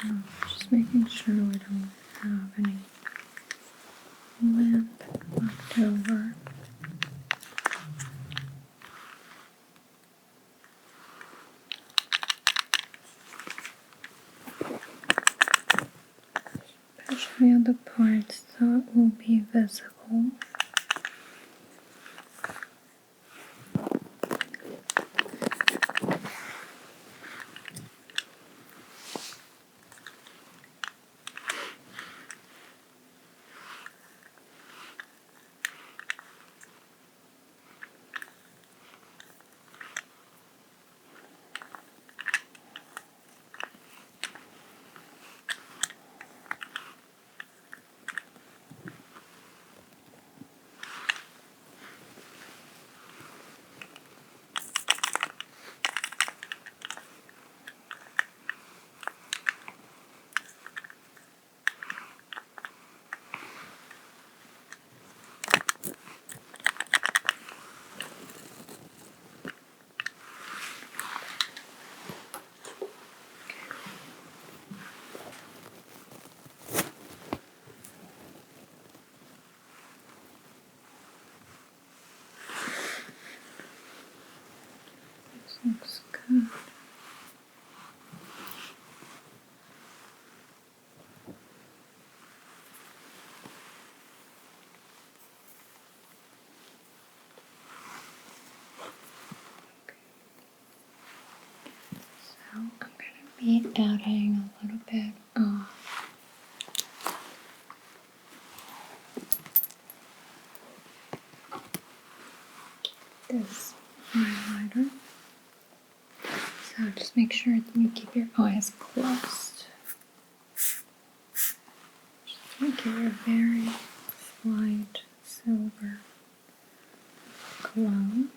So just making sure we don't have any lint left over. Especially on the parts that will be visible. Looks good. So I'm going to be adding a little bit of this highlighter. So just make sure that you keep your eyes closed. Just make it very light silver glow.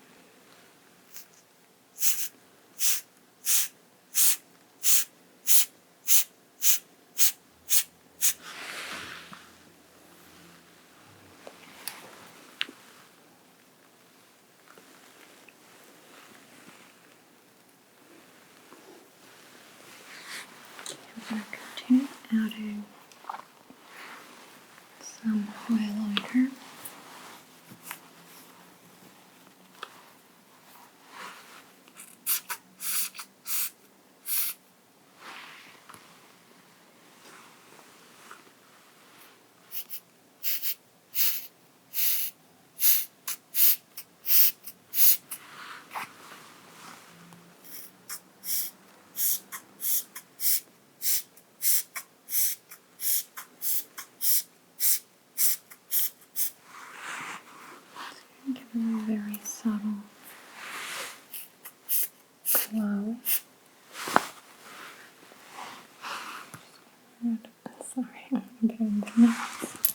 I'm going to continue adding some highlighter. Give it a very subtle glow. Sorry, I'm getting the mess.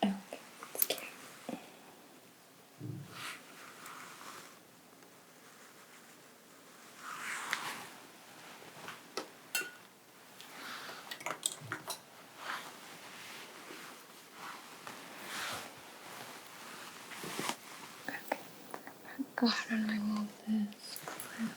Okay, that's cute. Okay, go ahead and remove this clip.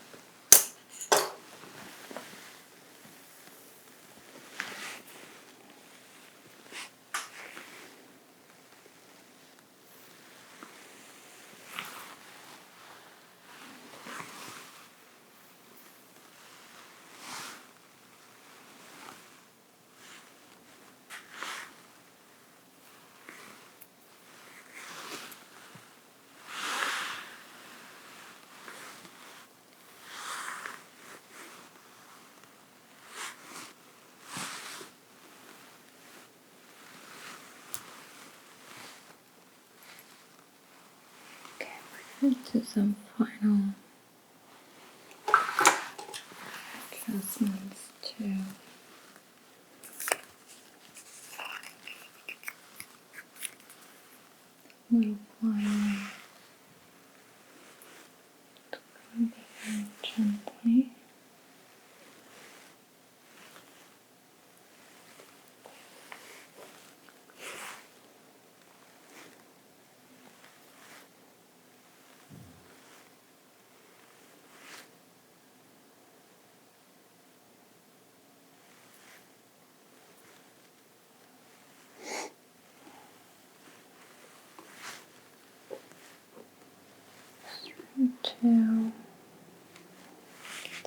Okay, we're going to do some final adjustments to my line. Very gently. To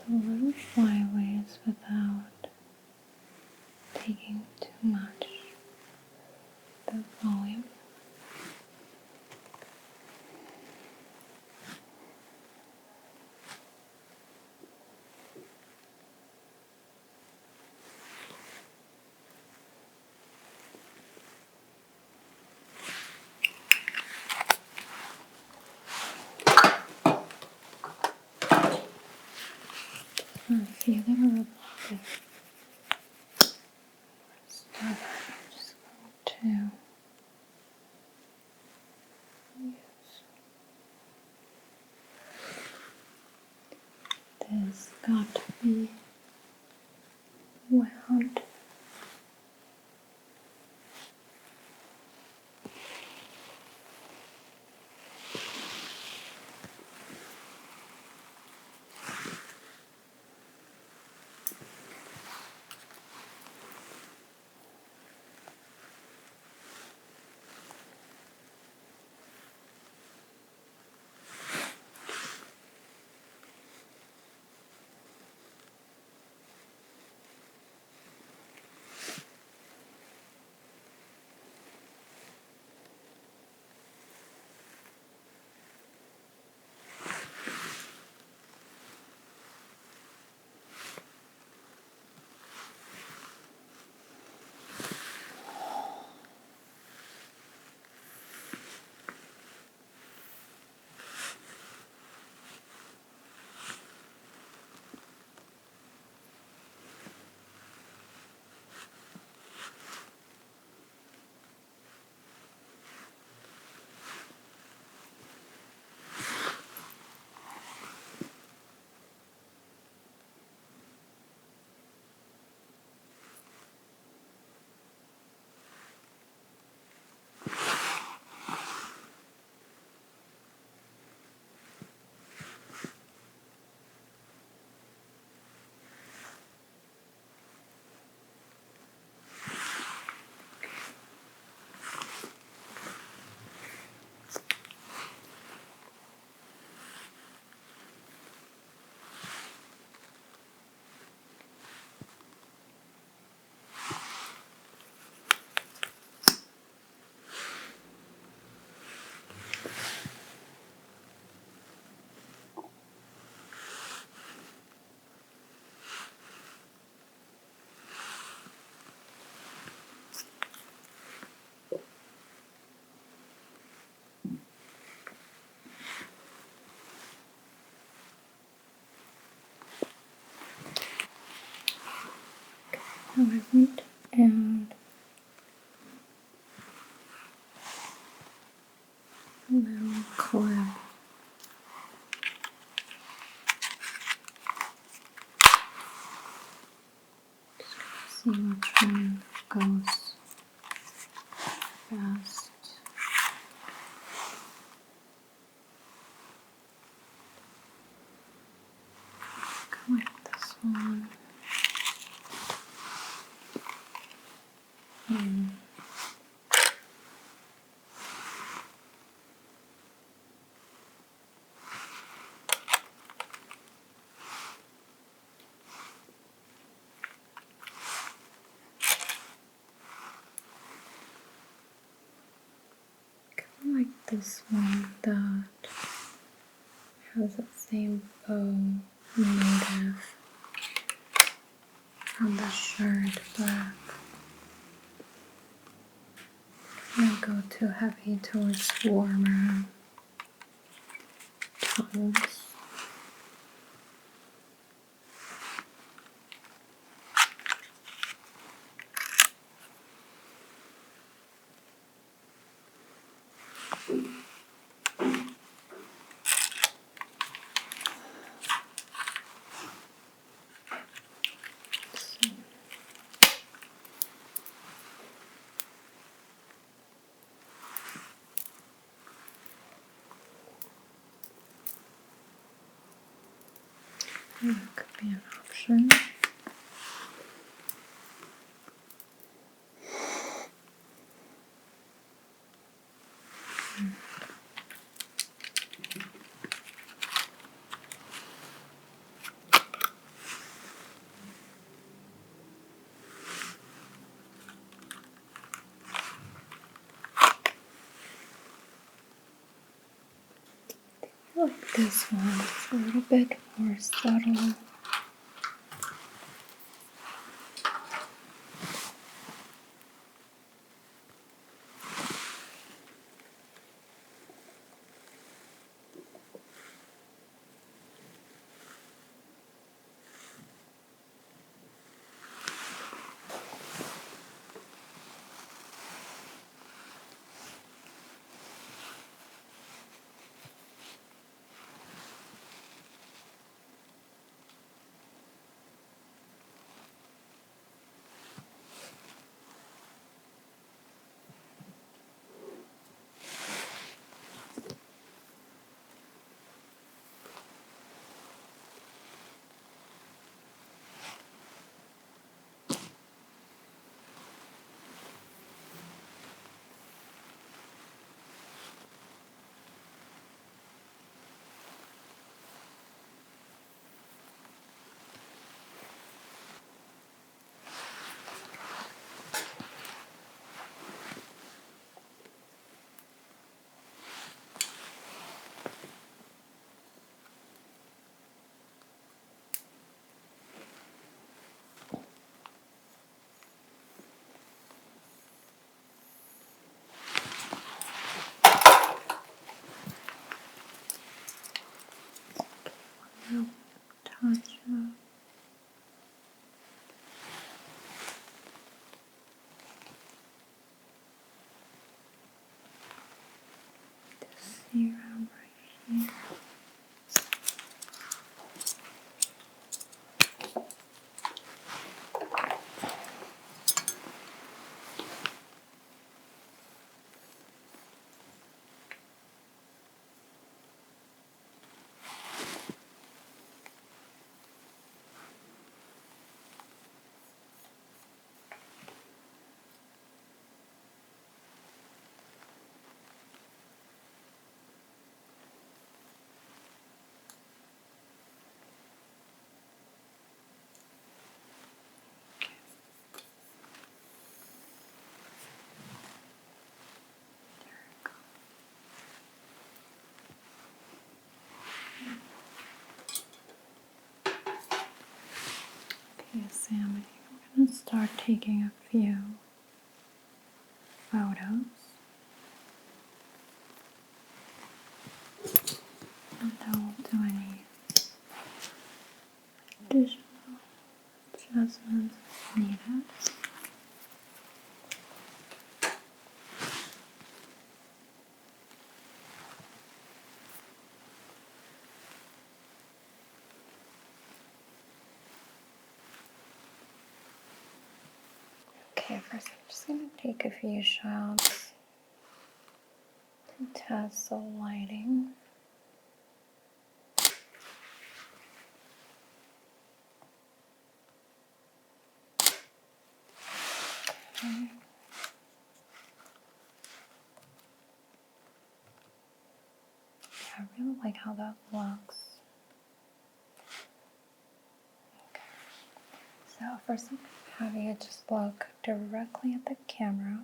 the little flyaways without taking too much the volume. A few that are a little bit stubborn. I'm just going to use this. Got to be wound. Now I want to add a little clip. See which one goes best. Go like this one. Like this one that has the same bow motif on the shirt, but I go too heavy towards warmer tones. That could be an option. I like this one. It's a little bit more subtle. Little touch of serum right here. Okay, Sammy, I'm going to start taking a few photos. And I won't do any additional adjustments needed. Okay, first I'm just going to take a few shots to test the lighting. Okay. I really like how that looks. Okay. So first I'm going to have you just look directly at the camera.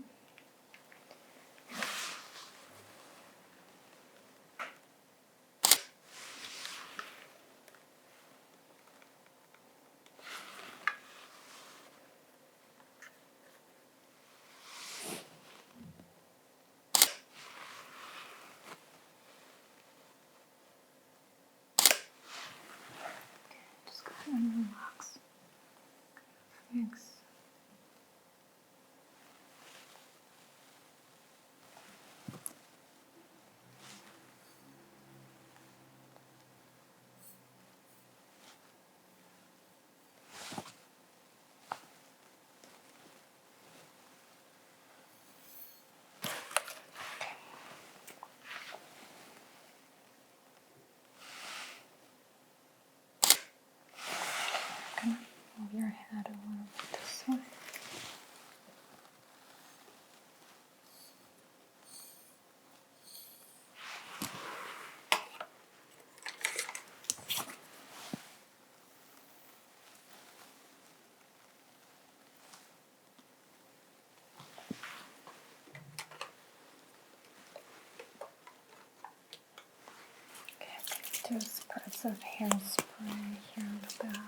Just go ahead and relax. Thanks. I'm gonna move your head a little bit this way. Okay, do spurts of hairspray here on the back.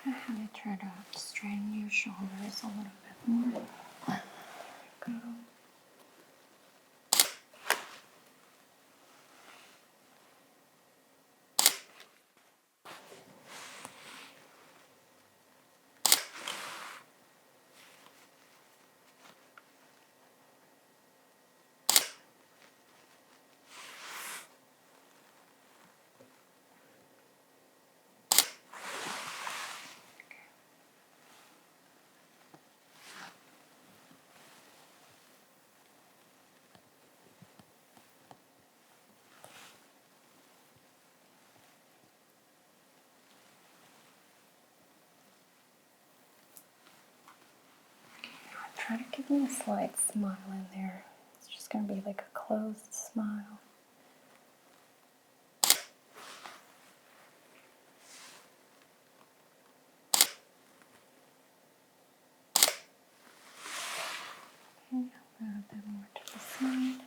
I'm gonna try to straighten your shoulders a little bit more. There we go. Try to give me a slight smile in there. It's just going to be like a closed smile. Okay, a little bit more to the side.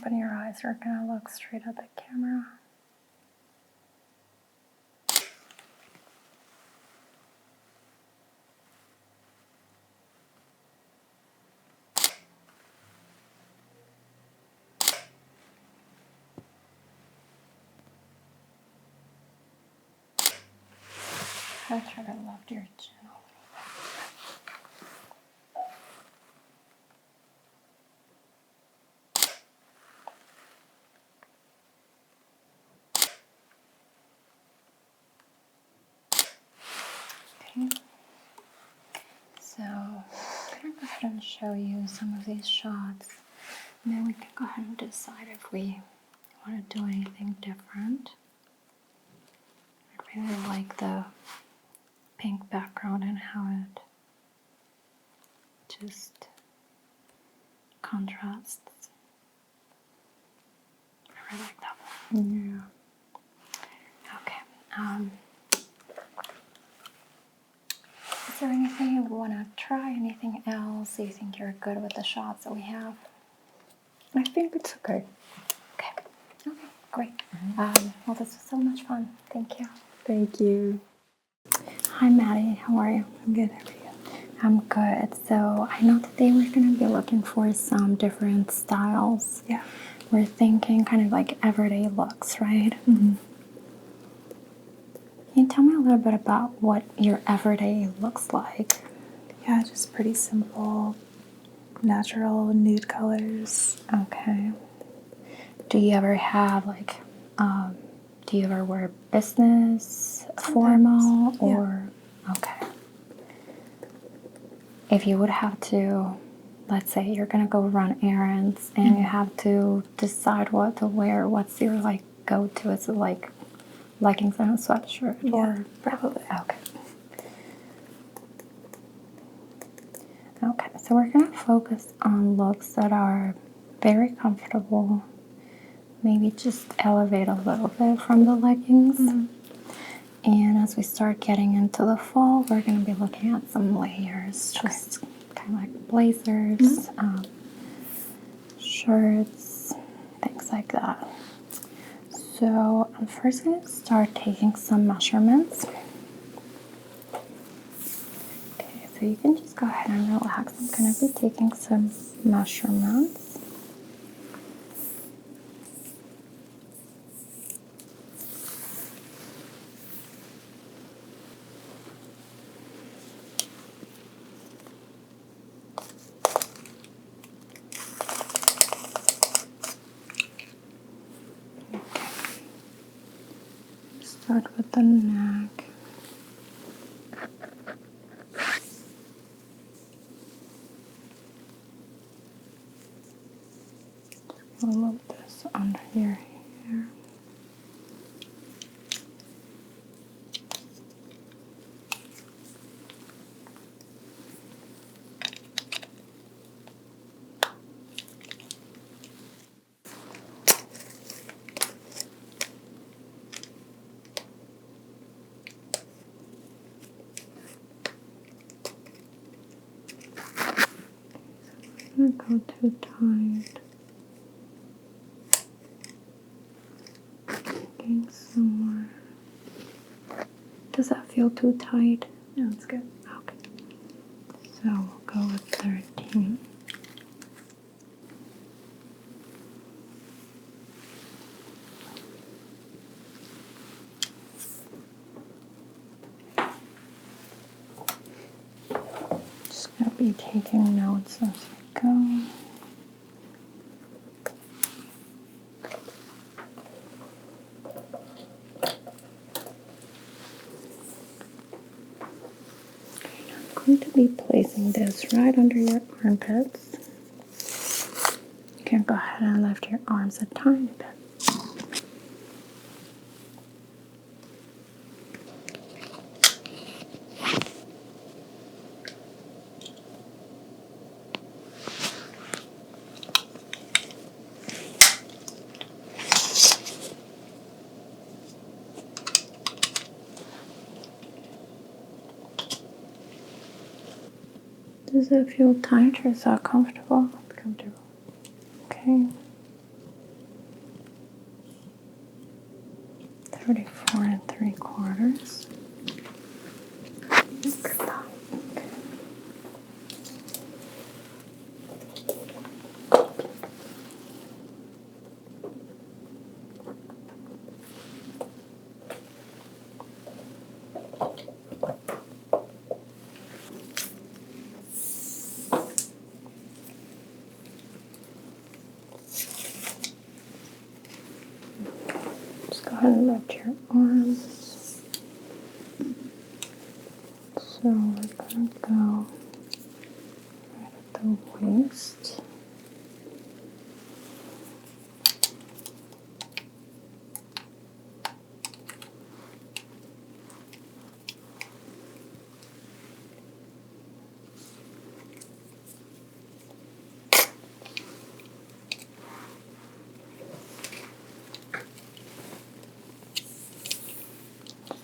open your eyes. We're going to look straight at the camera. I'll try to lift your chin a little bit. Okay. So I'm going to go ahead and show you some of these shots. And then we can go ahead and decide if we want to do anything different. I really like the pink background and how it just contrasts. I really like that one. Yeah. Okay. Is there anything you want to try? Anything else? Do you think you're good with the shots that we have? I think it's okay. Okay. Okay, great. Well, this was so much fun. Thank you. Thank you. Hi, Maddie. How are you? I'm good. How are you? I'm good. So I know today we're going to be looking for some different styles. Yeah. We're thinking kind of like everyday looks, right? Mm-hmm. Can you tell me a little bit about what your everyday looks like? Yeah, just pretty simple, natural, nude colors. Okay. Do you ever have like, do you ever wear business, formal, or, okay. If you would have to, let's say you're gonna go run errands and you have to decide what to wear, what's your like go-to? Is it like leggings and a sweatshirt? Yeah, or probably. Okay. Okay, so we're gonna focus on looks that are very comfortable. Maybe just elevate a little bit from the leggings. And as we start getting into the fall, we're going to be looking at some layers, just kind of like blazers, shirts, things like that. So I'm first going to start taking some measurements. Okay, so you can just go ahead and relax. I'm going to be taking some measurements. Start with the neck. All of this under your hair. Don't go too tight. Getting somewhere. Does that feel too tight? No, it's good. Okay. So we'll go with 13. Just gonna be taking notes as we go. I'm going to be placing this right under your armpits. You can go ahead and lift your arms a tiny bit. Does it feel tight or is that comfortable? Comfortable. Okay. 34 3/4. Just go ahead and lift your arms. So we're going to go right at the waist.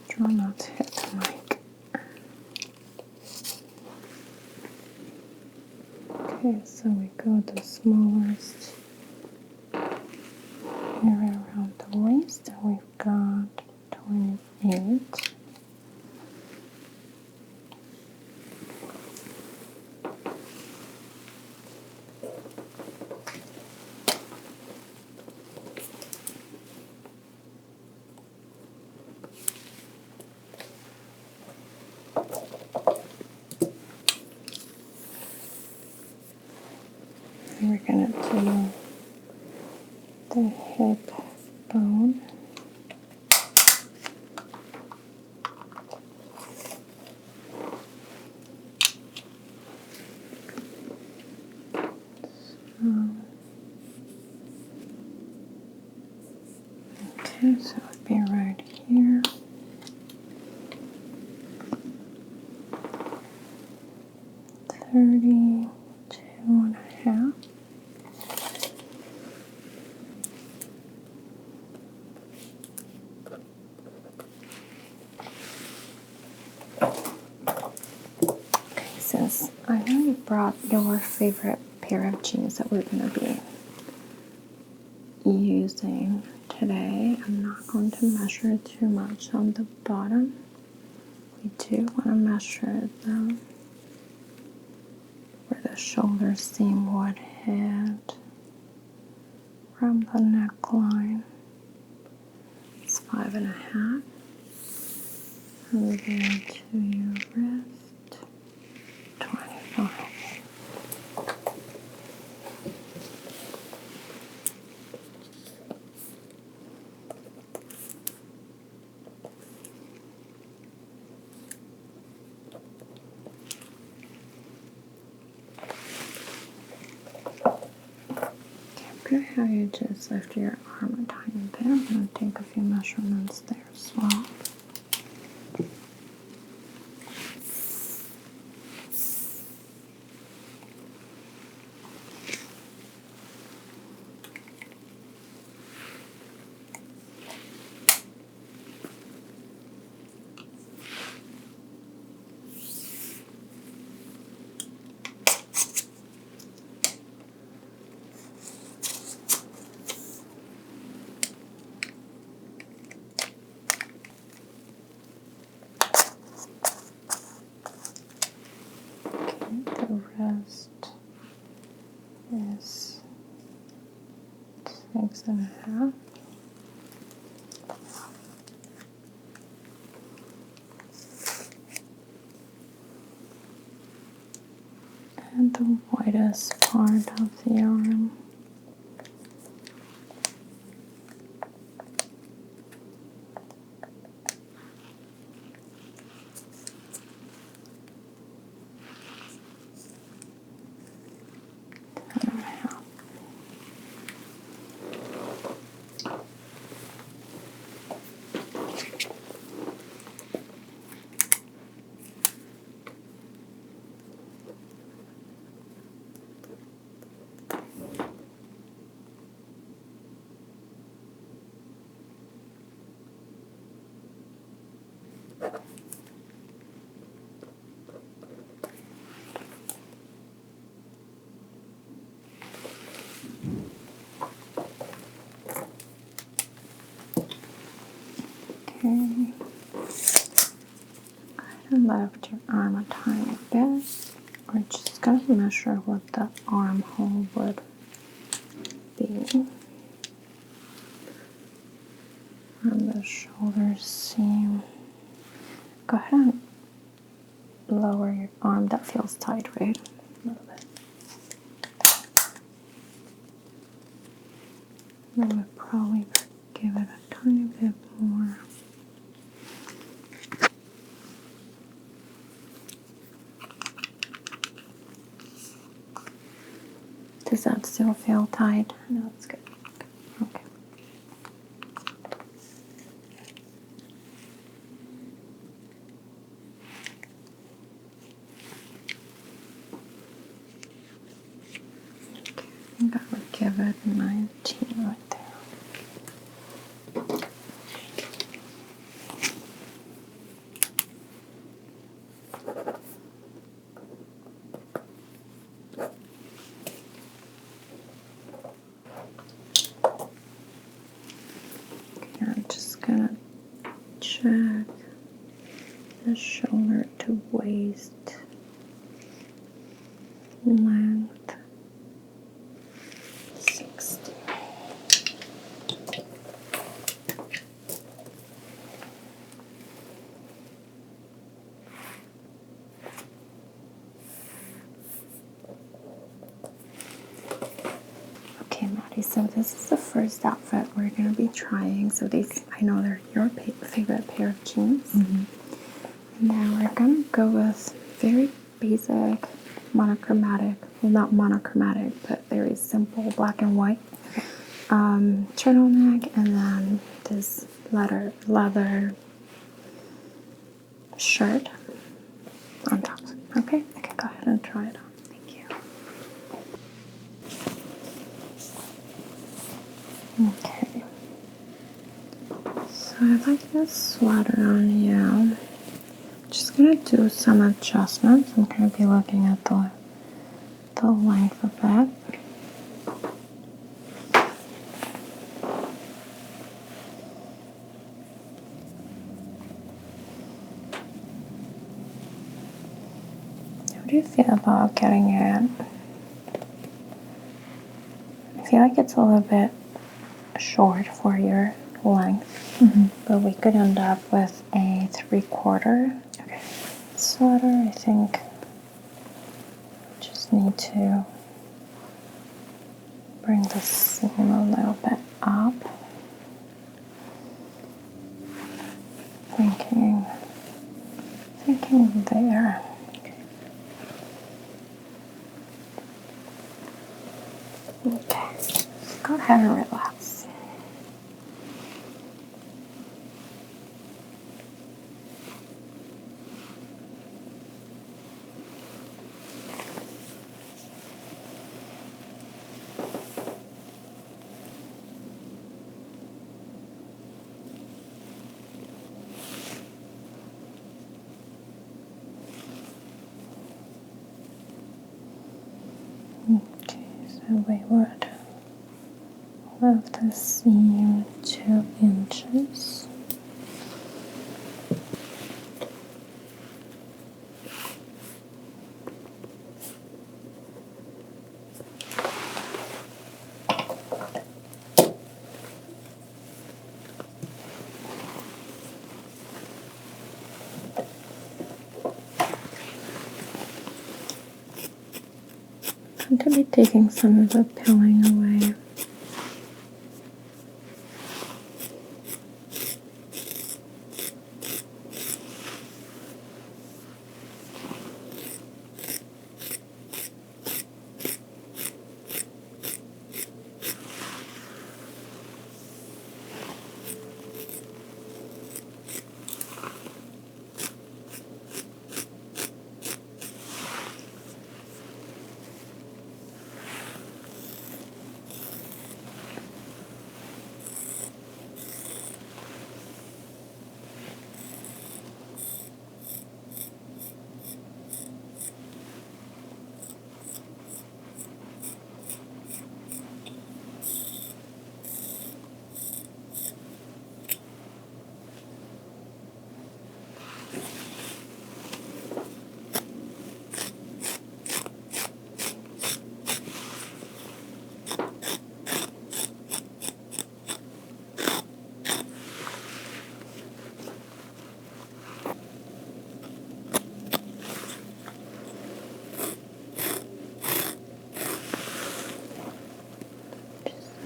Try not to hit the mic. Okay, so we go the smallest area around the waist, and we've got 28. And we're going to do the hip bone. Okay, so it'd be right here. $32.5. Okay, since I know you brought your favorite pair of jeans that we're going to be using today, I'm not going to measure too much on the bottom. We do want to measure where the shoulder seam would hit from the neckline. It's 5.5. And then to your wrist, 25. I'm going to have you just lift your arm a tiny bit. I'm going to take a few measurements there as well. The rest is 6.5. And the widest part of the arm. lift your arm a tiny bit. We're just going to measure what the armhole would be on the shoulder seam. Go ahead and lower your arm. That feels tight, right? A little bit. I would probably give it a tiny bit more. Does that still feel tight? No, it's good. Okay. I think I would give it 19 right there. Okay, I'm just gonna check the shoulder to waist length. 60. Okay, Maddie, so this is the first outfit we're going to be trying. So these, I know they're your favorite pair of jeans. And now we're going to go with very basic, monochromatic, well not monochromatic, but very simple black and white turtleneck, and then this leather shirt on top. Okay, go ahead and try it on. Thank you. Okay. So I like this sweater on you. Just gonna do some adjustments. I'm gonna be looking at the length of it. How do you feel about getting it? I feel like it's a little bit short for your length, but we could end up with a 3/4 sweater. I think just need to bring the seam a little bit up. Thinking there. Okay, go ahead and relax. Okay, so we would lift the seam 2 inches. I'm going to be taking some of the pilling away.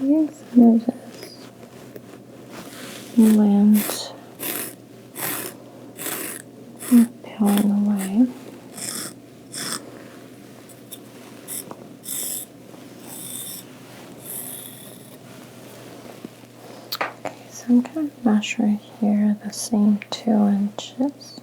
letting some of this land and peeling away. Okay, so I'm going to measure here the same 2 inches.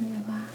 Relax.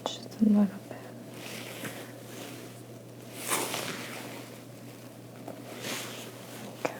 Just a little bit. Okay.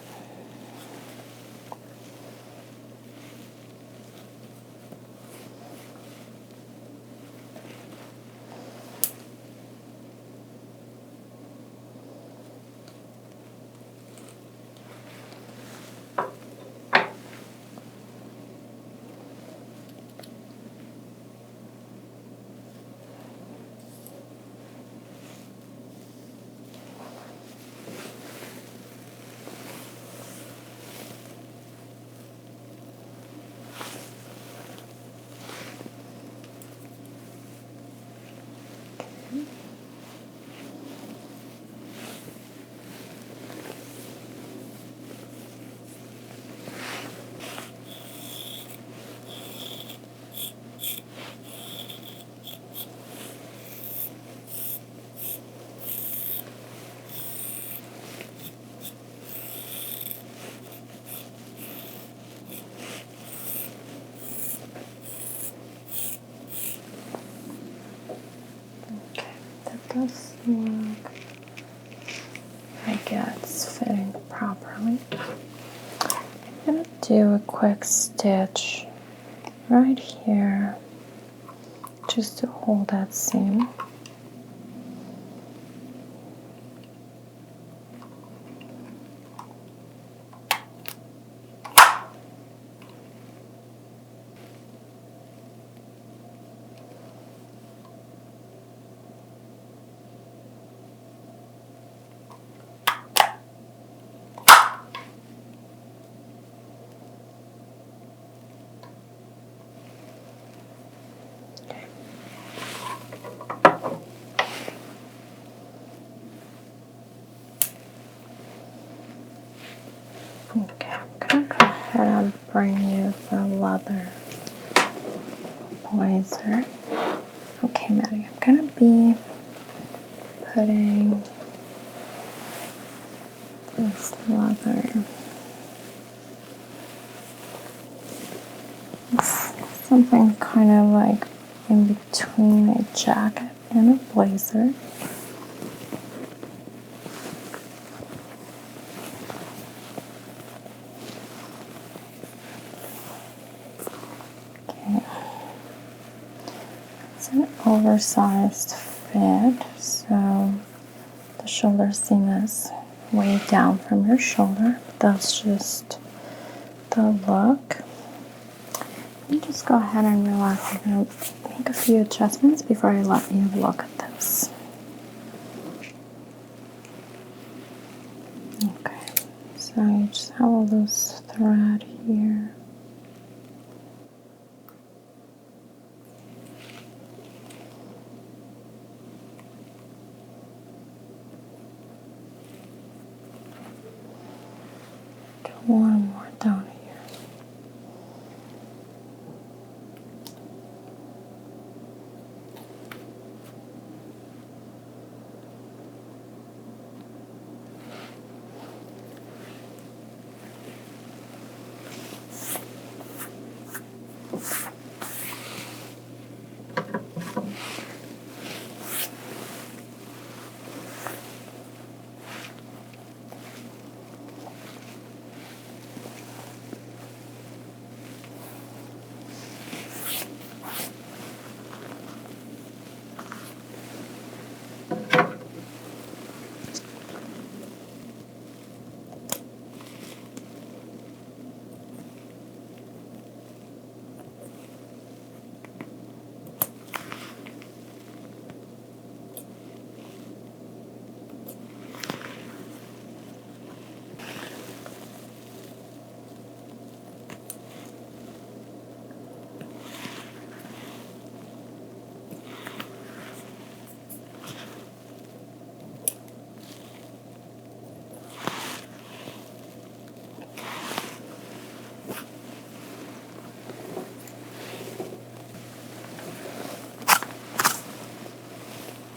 Okay, that does look like it's fitting properly. I'm going to do a quick stitch right here just to hold that seam. Okay, I'm going to go ahead and bring you the leather blazer. Okay, Maddie, I'm going to be putting this leather. It's something kind of like in between a jacket and a blazer. Okay. It's an oversized fit, so the shoulder seam is way down from your shoulder. That's just the look. You just go ahead and relax. I'm going to make a few adjustments before I let you look at this. Okay, so you just have a loose thread here. Do one more down here.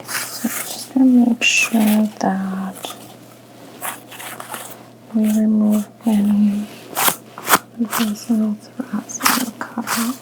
Just gonna make sure that we remove any of those little threads in the cover.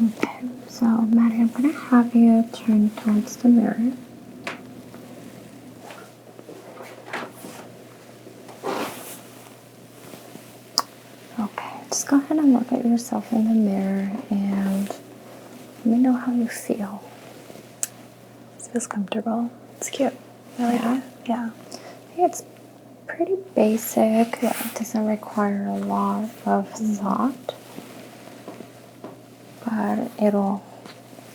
Okay, so Maddie, I'm going to have you turn towards the mirror. Okay, just go ahead and look at yourself in the mirror and let me know how you feel. This feels comfortable. It's cute. I like it. Yeah. I think it's pretty basic. It doesn't require a lot of thought, but it'll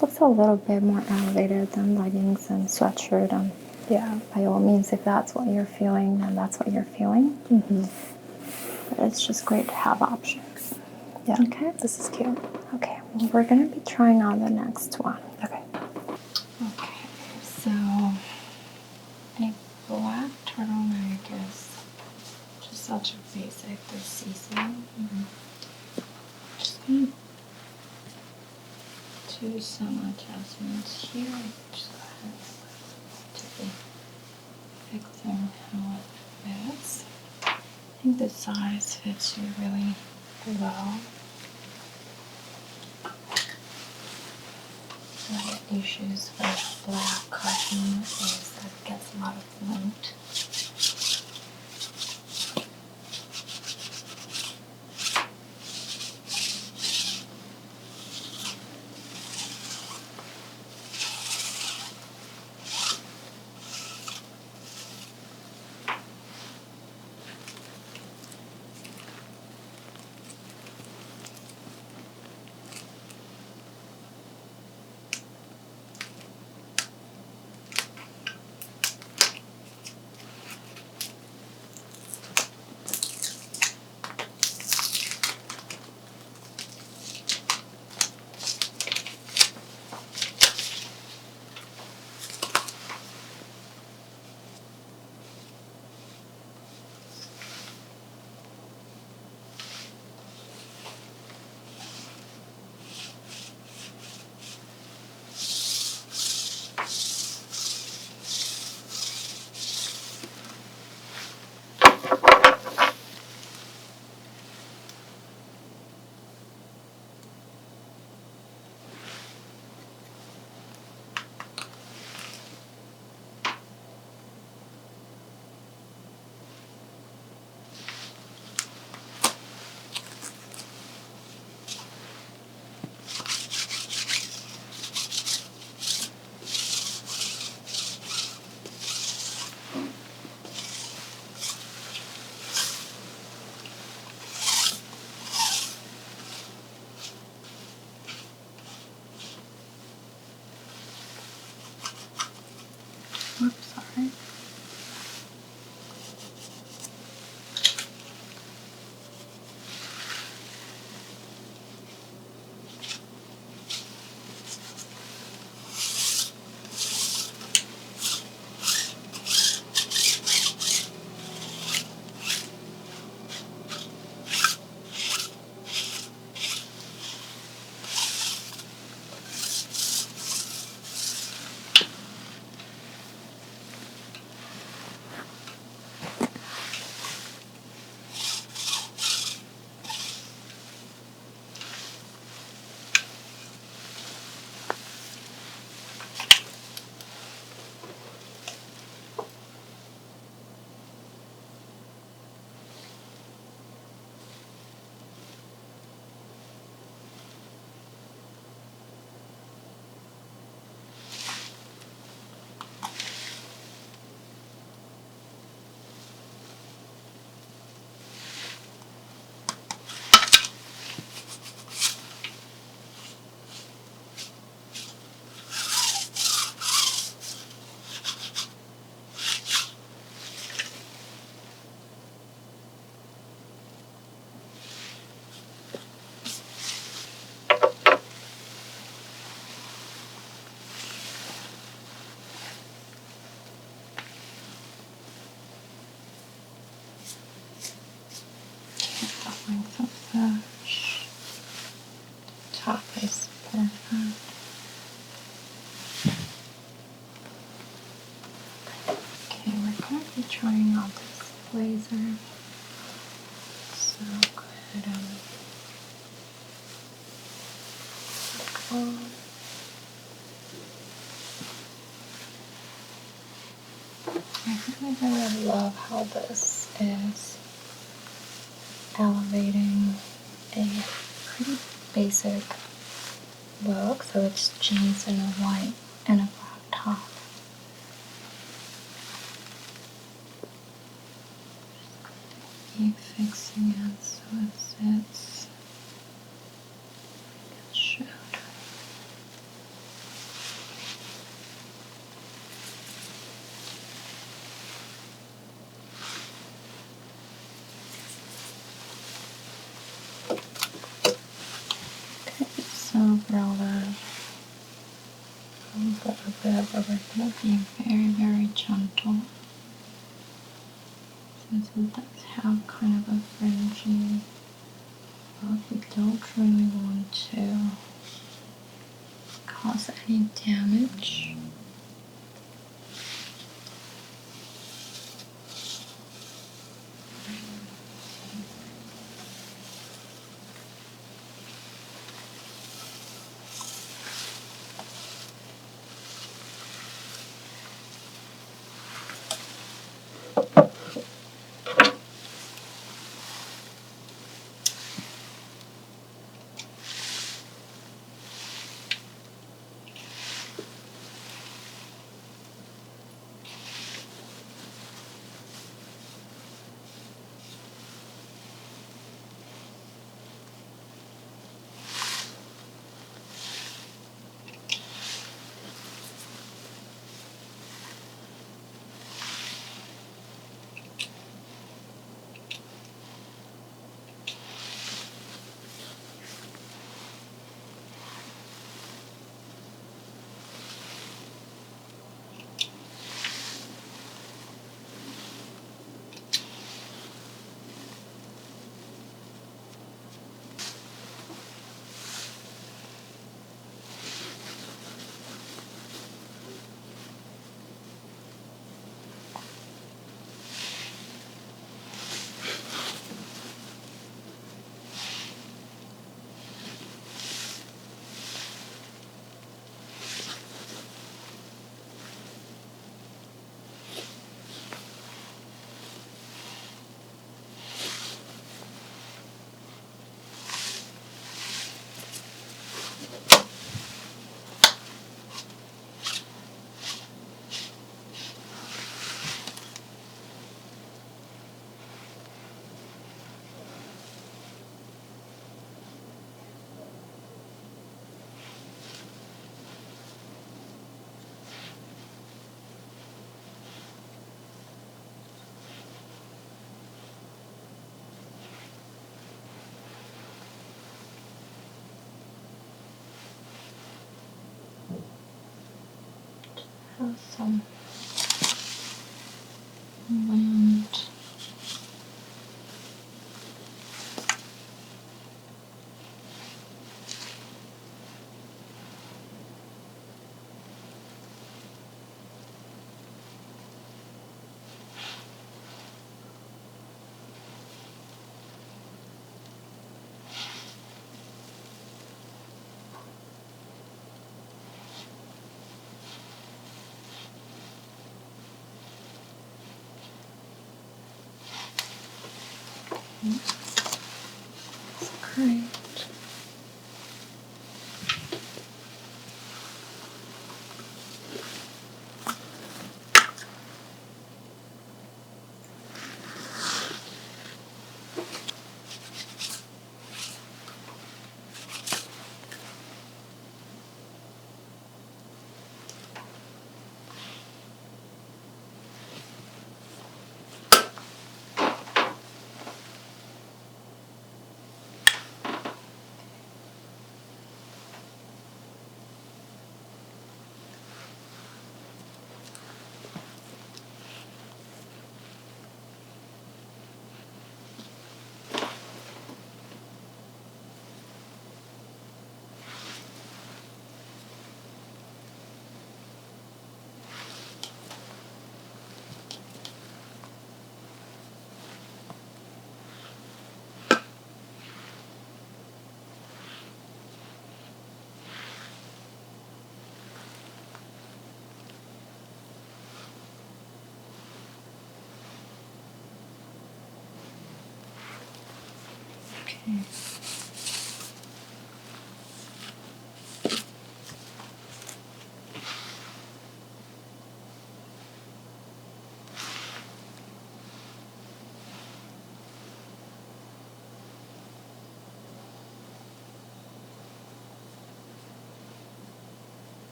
looks a little bit more elevated than leggings and sweatshirt. And Yeah. by all means, if that's what you're feeling, then that's what you're feeling. But it's just great to have options. Yeah. Okay. This is cute. Okay. Well, we're gonna be trying on the next one. Okay. Okay. So a black turtleneck is just such a basic this season. Just gonna do some adjustments here. Just go ahead to be fixing how it fits. I think the size fits you really well. One of the issues with black cotton is that it gets a lot of lint. But, um, I really love how this is elevating a pretty basic look. So it's jeans and a white and a black top. Keep fixing it so it sits. It should. Okay, so umbrella. A little bit of everything, being very, very gentle. Since it does have kind of a fringy look, we don't really want to cause any damage. Have some wind. Great. Okay.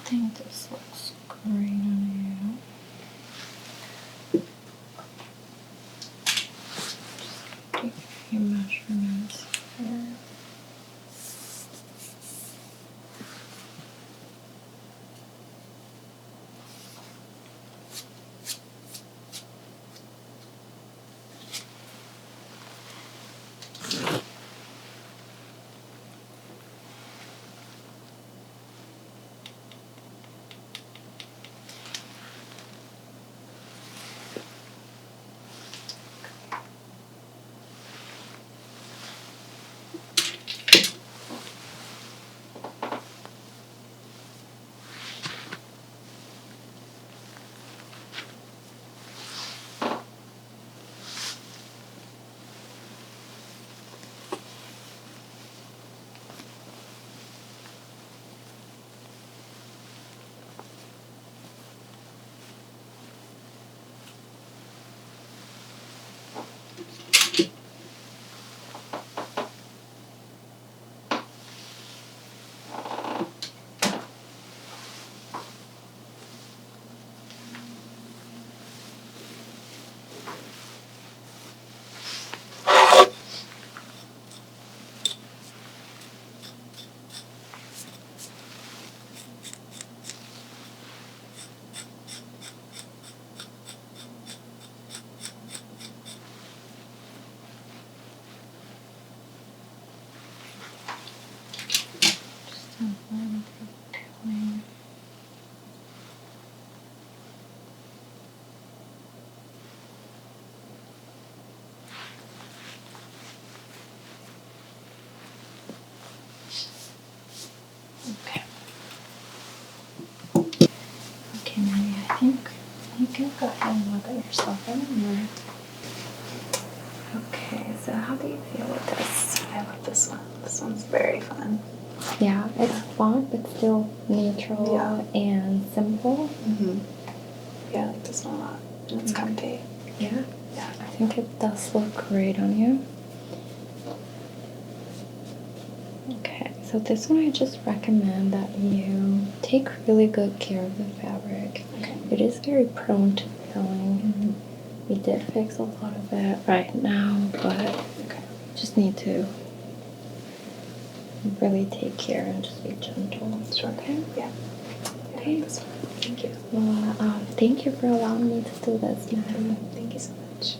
I think this looks great on you. Just take a few measurements here. Just a little bit clean. Okay. Okay, Maddie, I think you can go ahead and look at yourself in the mirror. Okay, so how do you feel with this? I love this one. This one's very fun. Yeah, it's fun, but still neutral and simple. Mm-hmm. Yeah, I like this one a lot. And it's comfy. Yeah. Yeah. I think it does look great on you. Okay, so this one I just recommend that you take really good care of the fabric. Okay. It is very prone to peeling. Mm-hmm. We did fix a lot of it right now, but just need to really take care and just be gentle. Sure. Okay? Yeah. Okay. This one. Thank you. Well, thank you for allowing me to do this, Maddie. Thank you so much.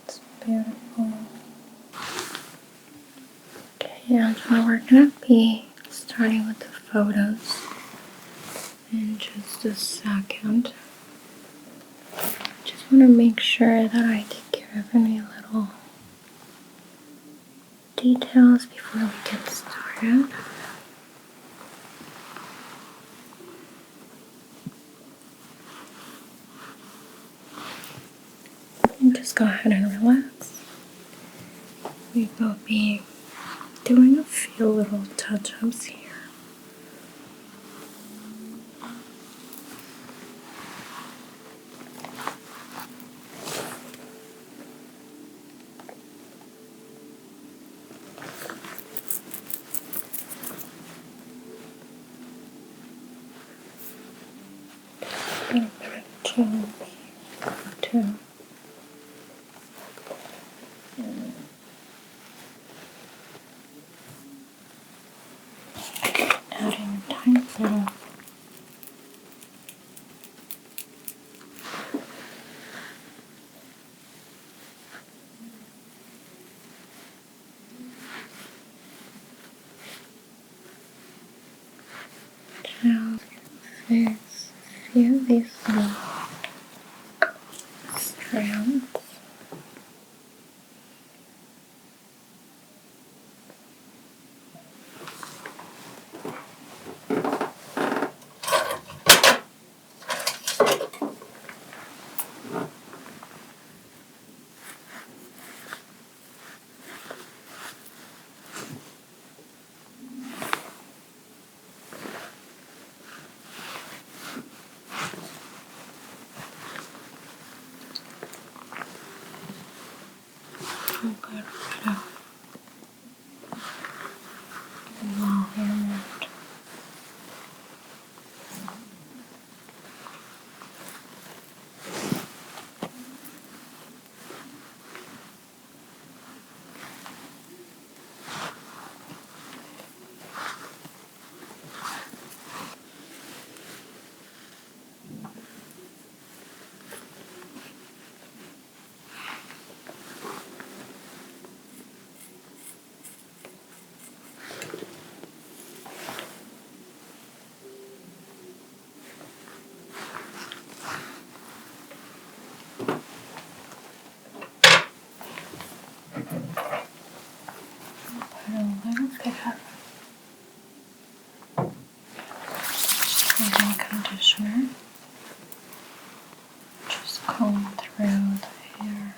It's beautiful. Okay, and so we're gonna be starting with the photos in just a second. Just want to make sure that I take care of any little details before we get started. And just go ahead and relax. We will be doing a few little touch-ups here. change to adding a tiny bit of now fix a few of these little strands. A little bit of movement. Put a little bit of shaving conditioner. Just comb through the hair.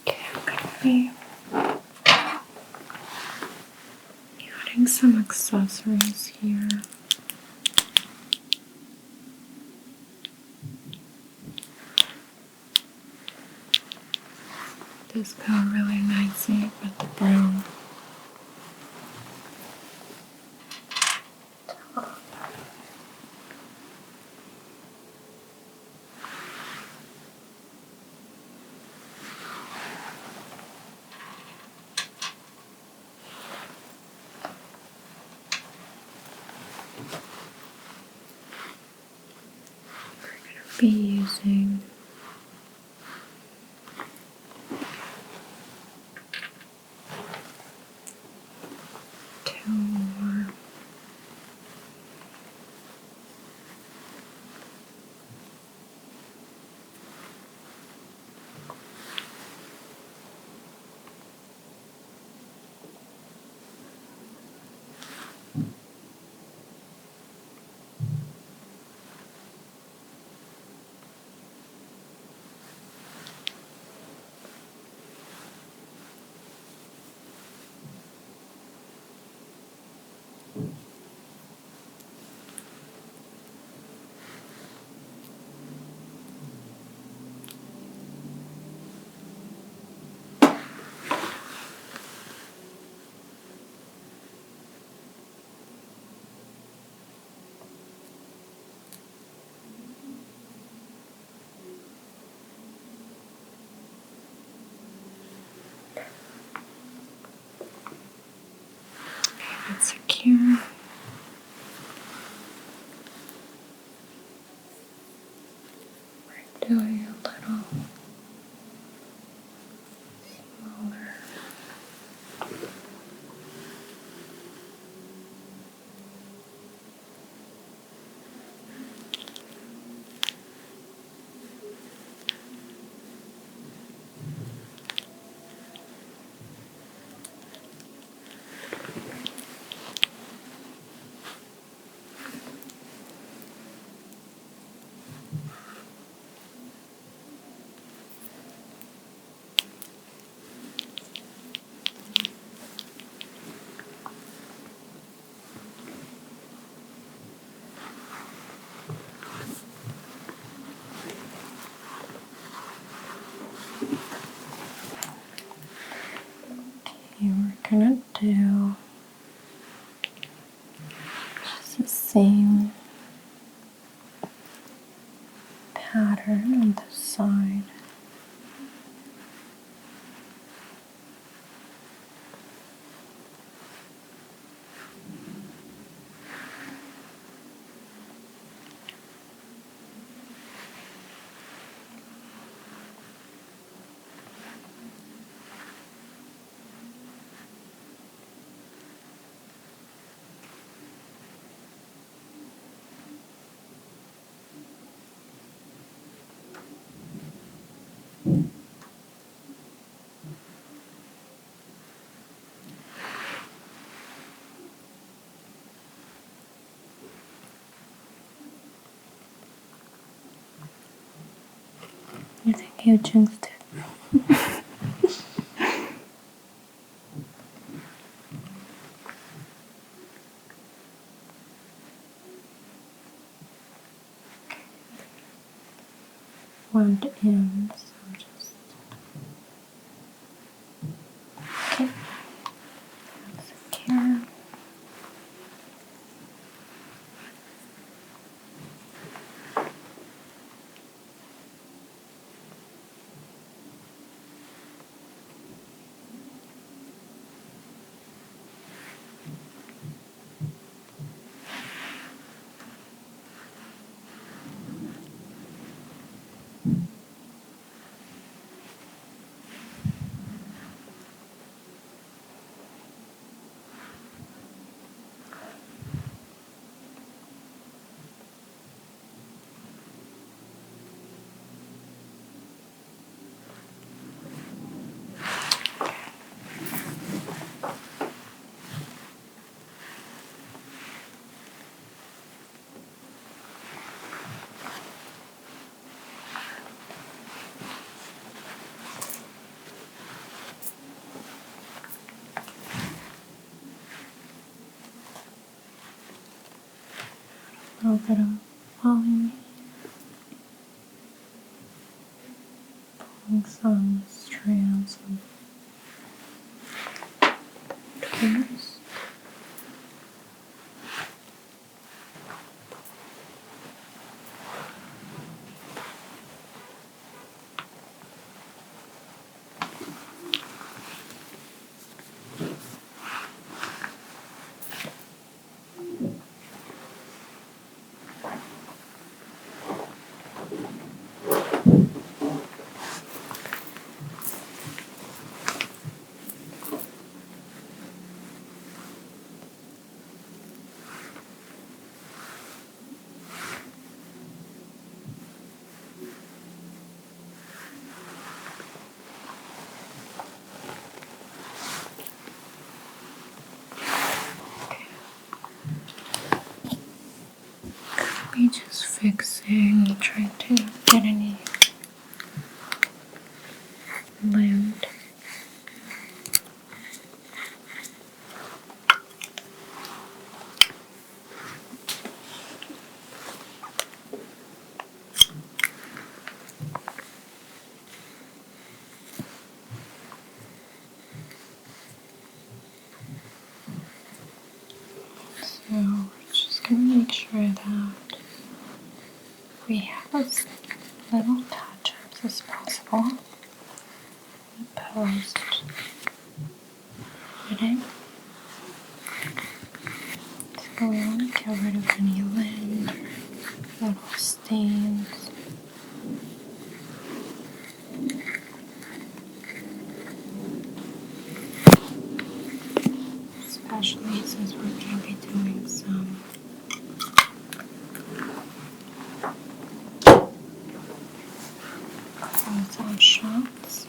Okay, I'm gonna be adding some accessories here. This go really nicely with the brown. Be using two more. It's secure. We're doing a little smaller. do just the same pattern on the side. I think you jinxed it. One end, so just okay. Secure. A little bit of volume, pulling some strands of twigs. We just fixing, trying to get any lint. So we're just gonna make sure that we have as little touch-ups as possible post editing. So we want to get rid of any lint, little stains. Especially since we're going to be doing some close-up shots.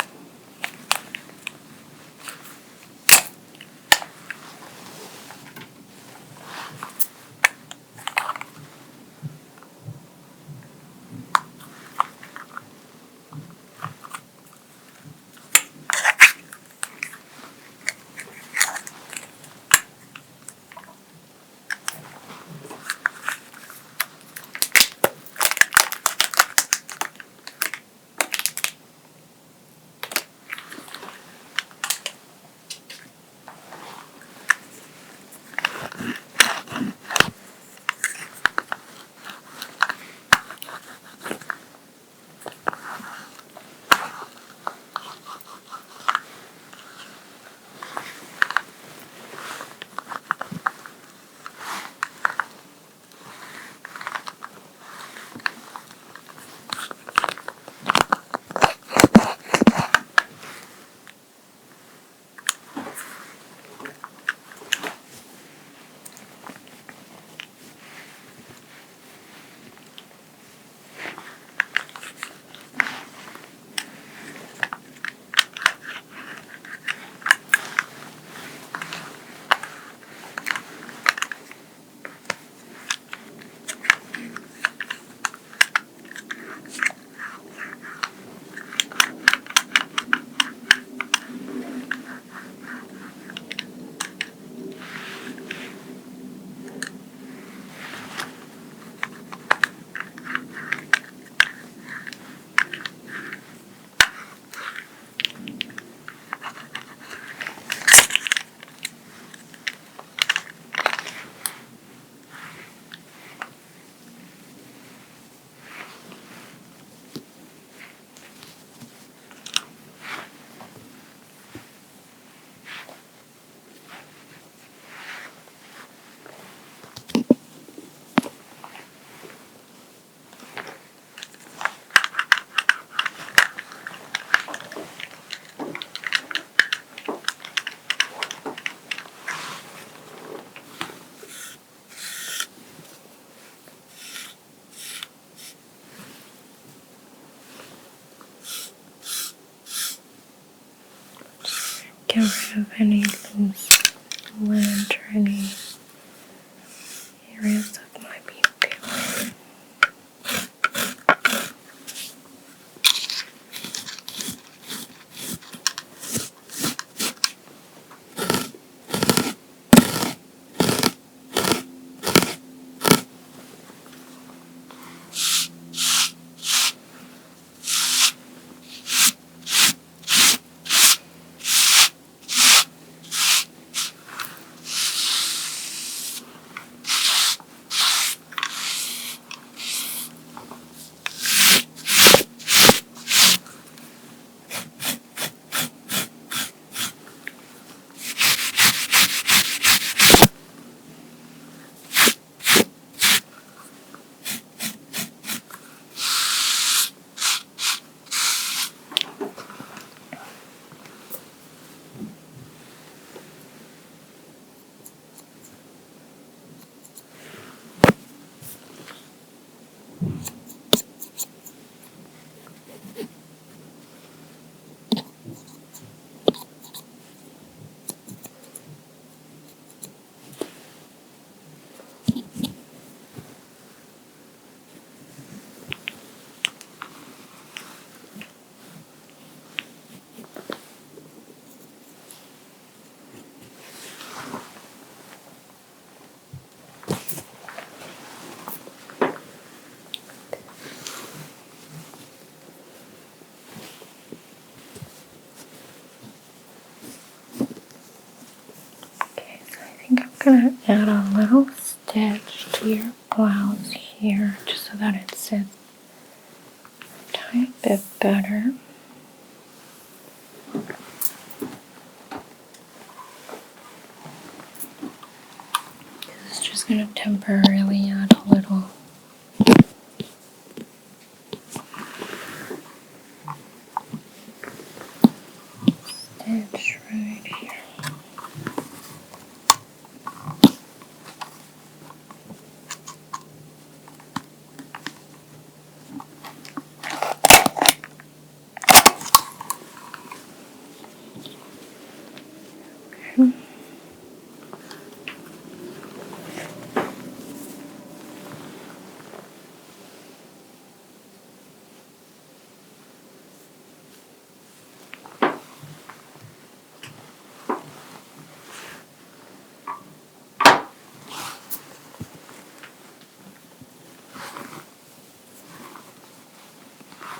rid of any loose lint or any areas that might be peeling. Okay, so I think I'm gonna add a little stitch to your blouse here, just so that it sits a tiny bit better. It's just gonna temporarily add a little stitch right here. Okay.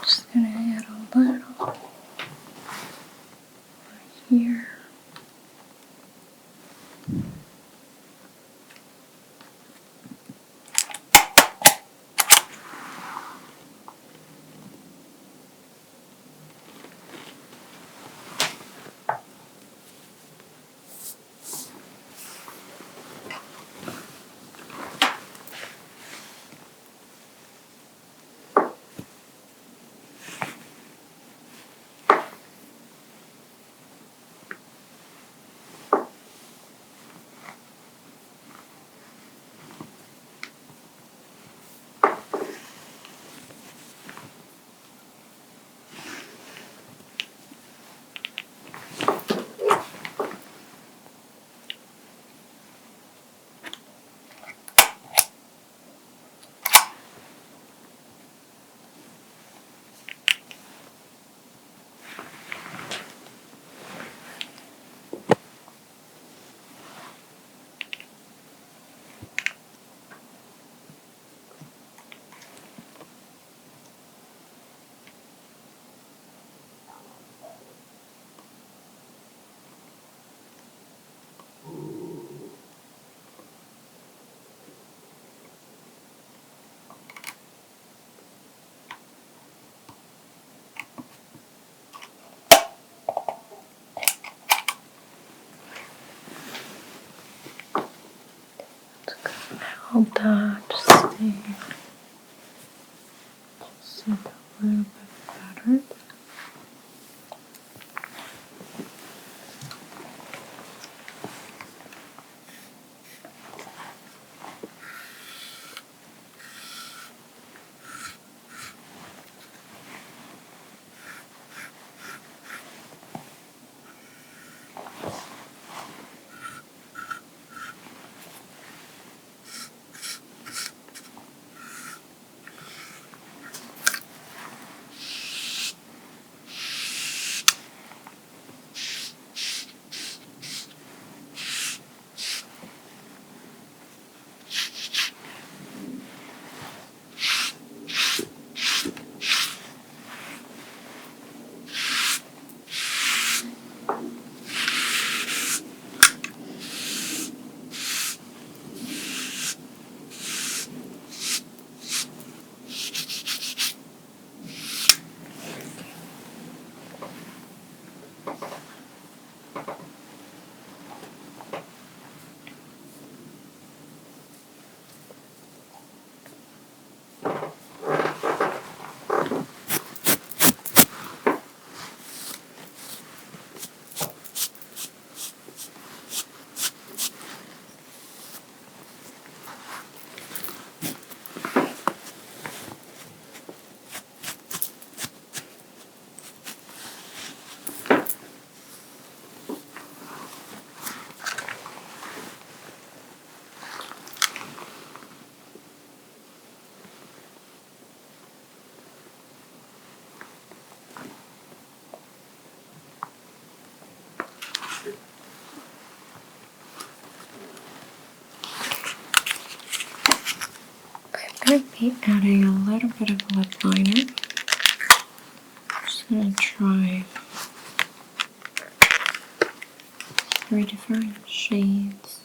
Just gonna add a little here. Help that stay sit a little bit better. might be adding a little bit of lip liner. Just gonna try 3 different shades.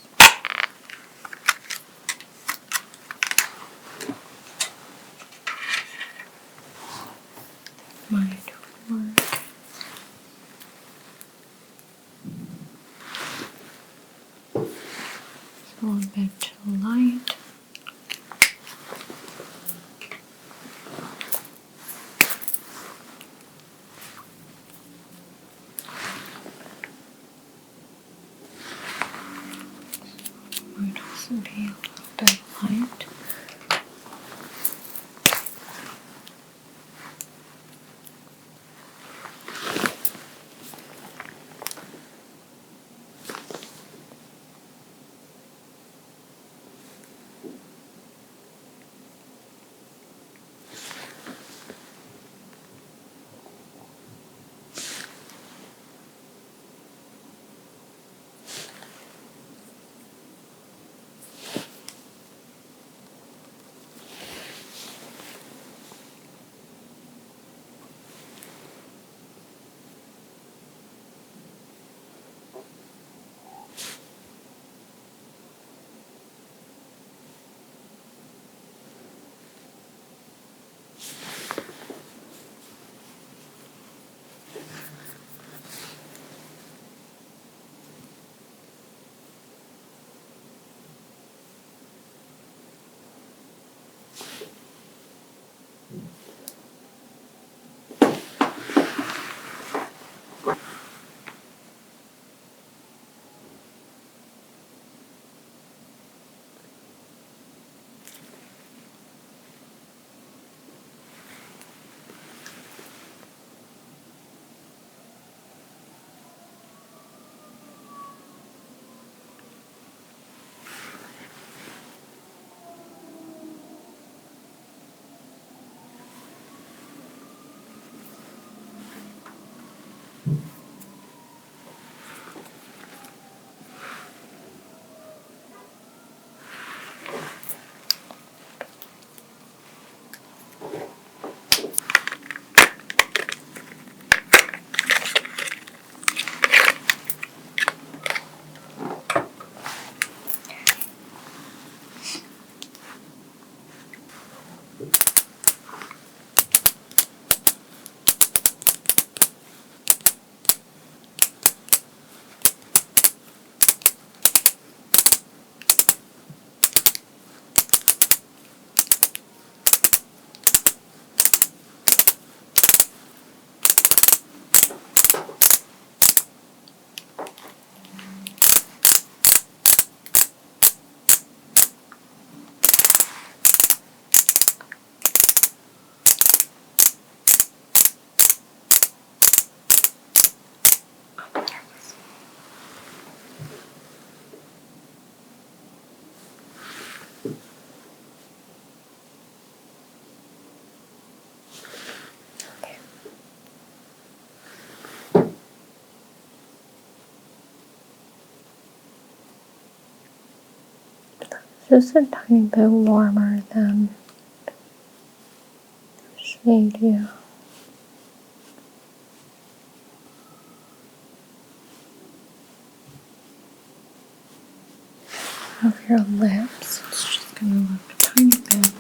Might work. It's a little bit too light. Might also be a little bit light. Just a tiny bit warmer than shade you. Of your lips, it's just gonna look a tiny bit.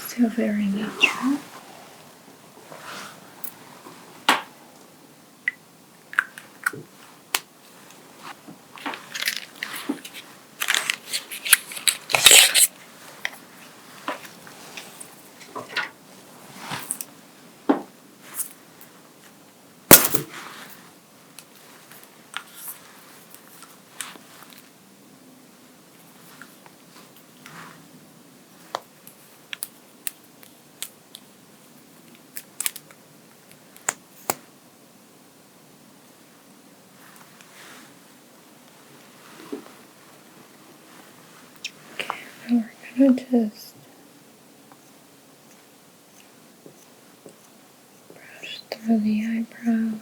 Still very natural. gonna just brush through the eyebrows.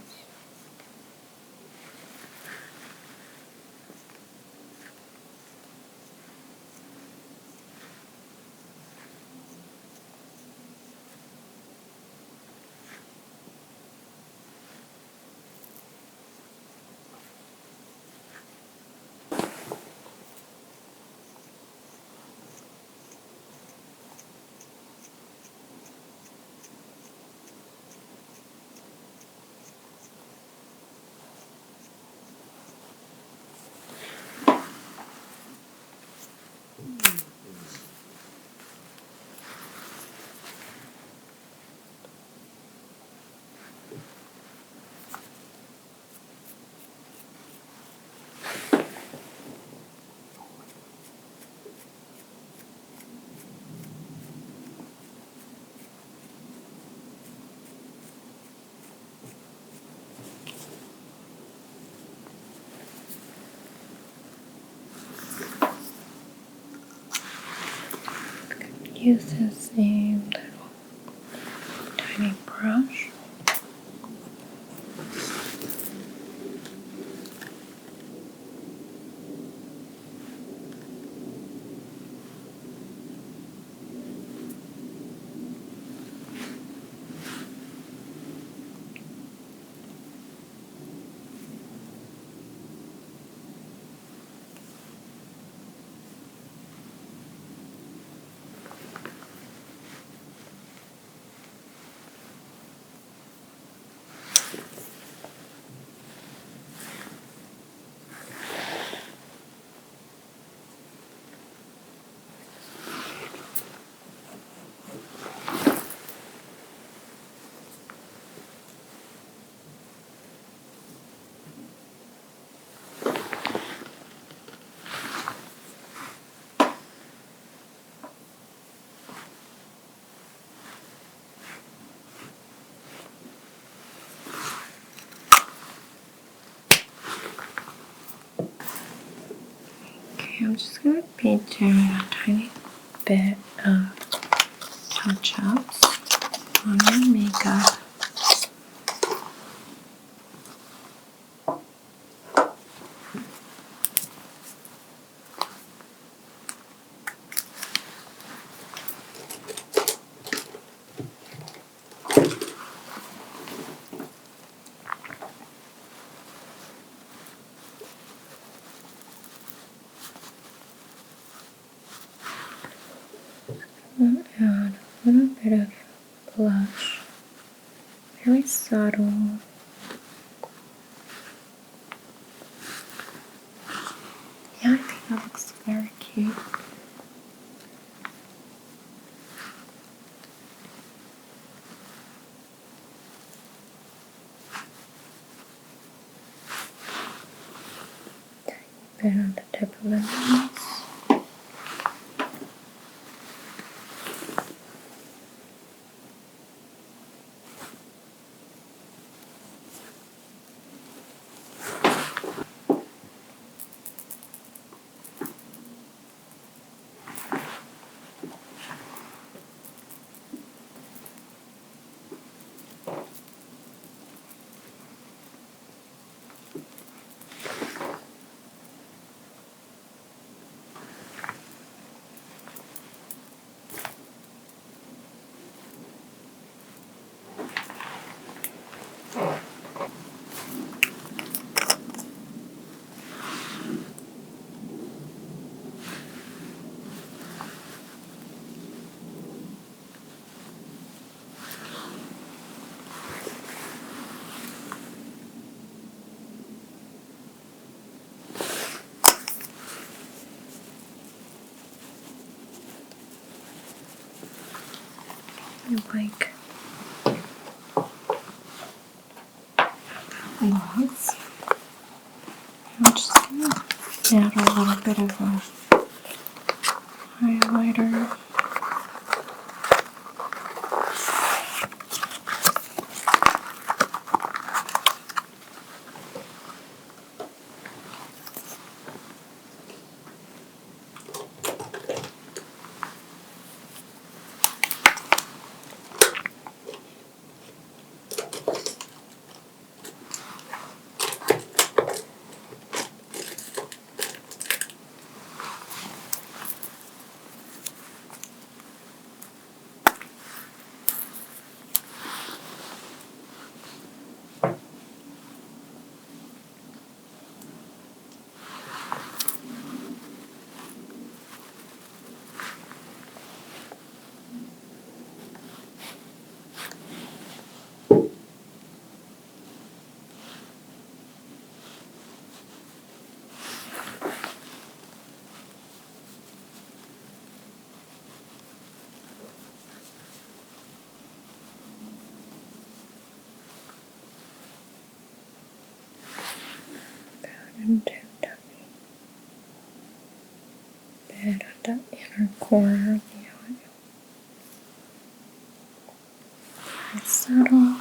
Use the same little tiny brush. Okay, I'm just gonna be doing a tiny bit of touch-ups on your makeup. I'll add a little bit of blush, very subtle. Yeah, I think that looks very cute. Bit on the tip of the nose. Like logs. I'm just gonna add a little bit of a highlighter. and do a tiny bit at the inner corner of the eye. Very subtle.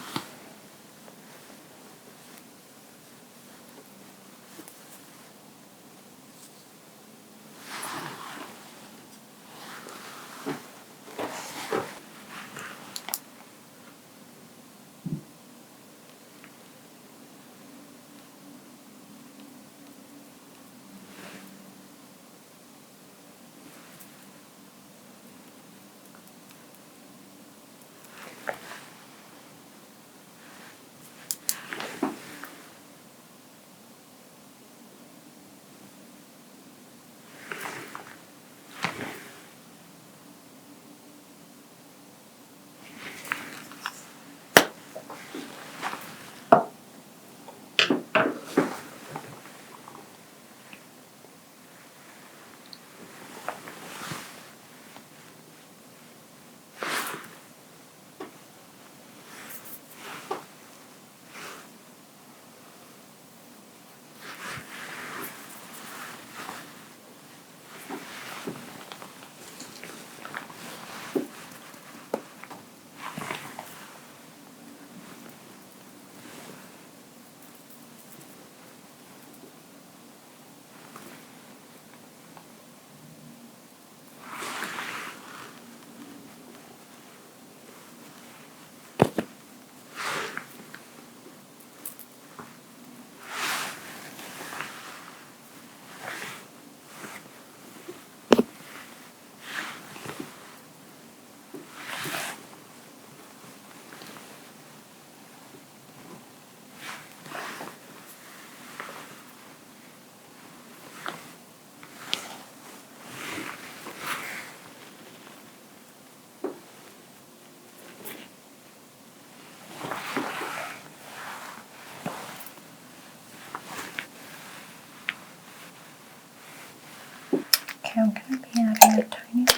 Okay, I'm going to be adding a tiny bit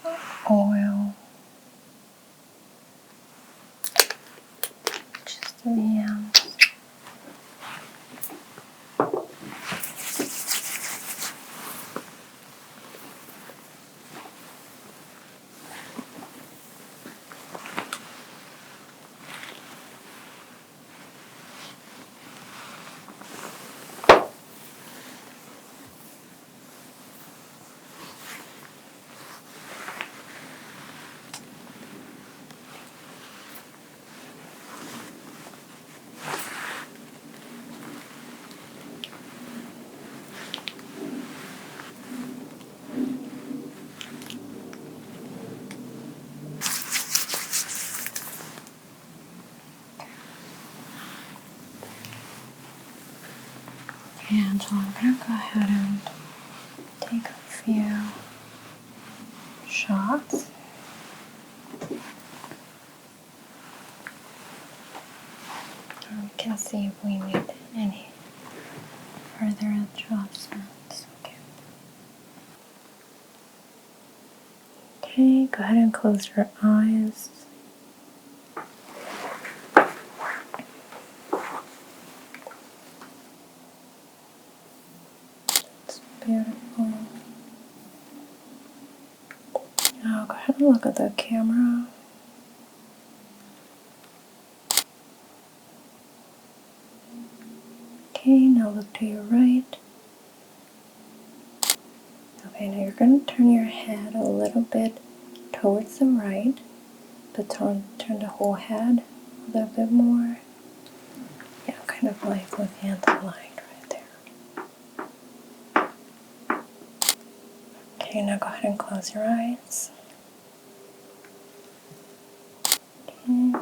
of oil just to the ends. And so I'm going to go ahead and take a few shots. And we can see if we need any further adjustments. Okay, go ahead and close your eyes. It's beautiful. Now go ahead and look at the camera. Okay, now look to your right. Okay, now you're going to turn your head a little bit towards the right, but turn the whole head a little bit more. Yeah, kind of like looking at the light right there. Okay, now go ahead and close your eyes. Okay.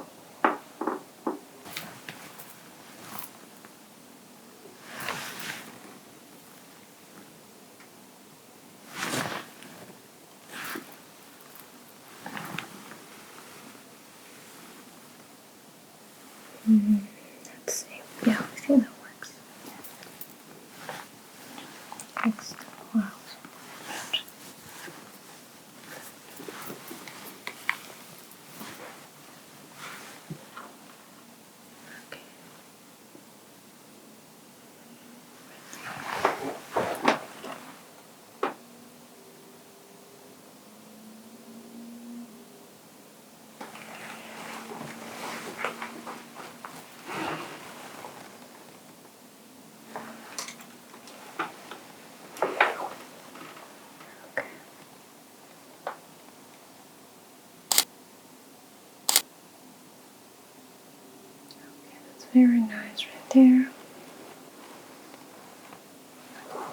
Let's see. Yeah, I think that works. Fix the clouds. Okay. very nice right there.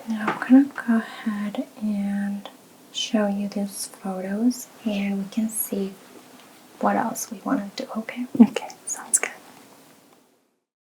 Now I'm gonna go ahead and show you these photos and we can see what else we want to do, okay? Okay, sounds good.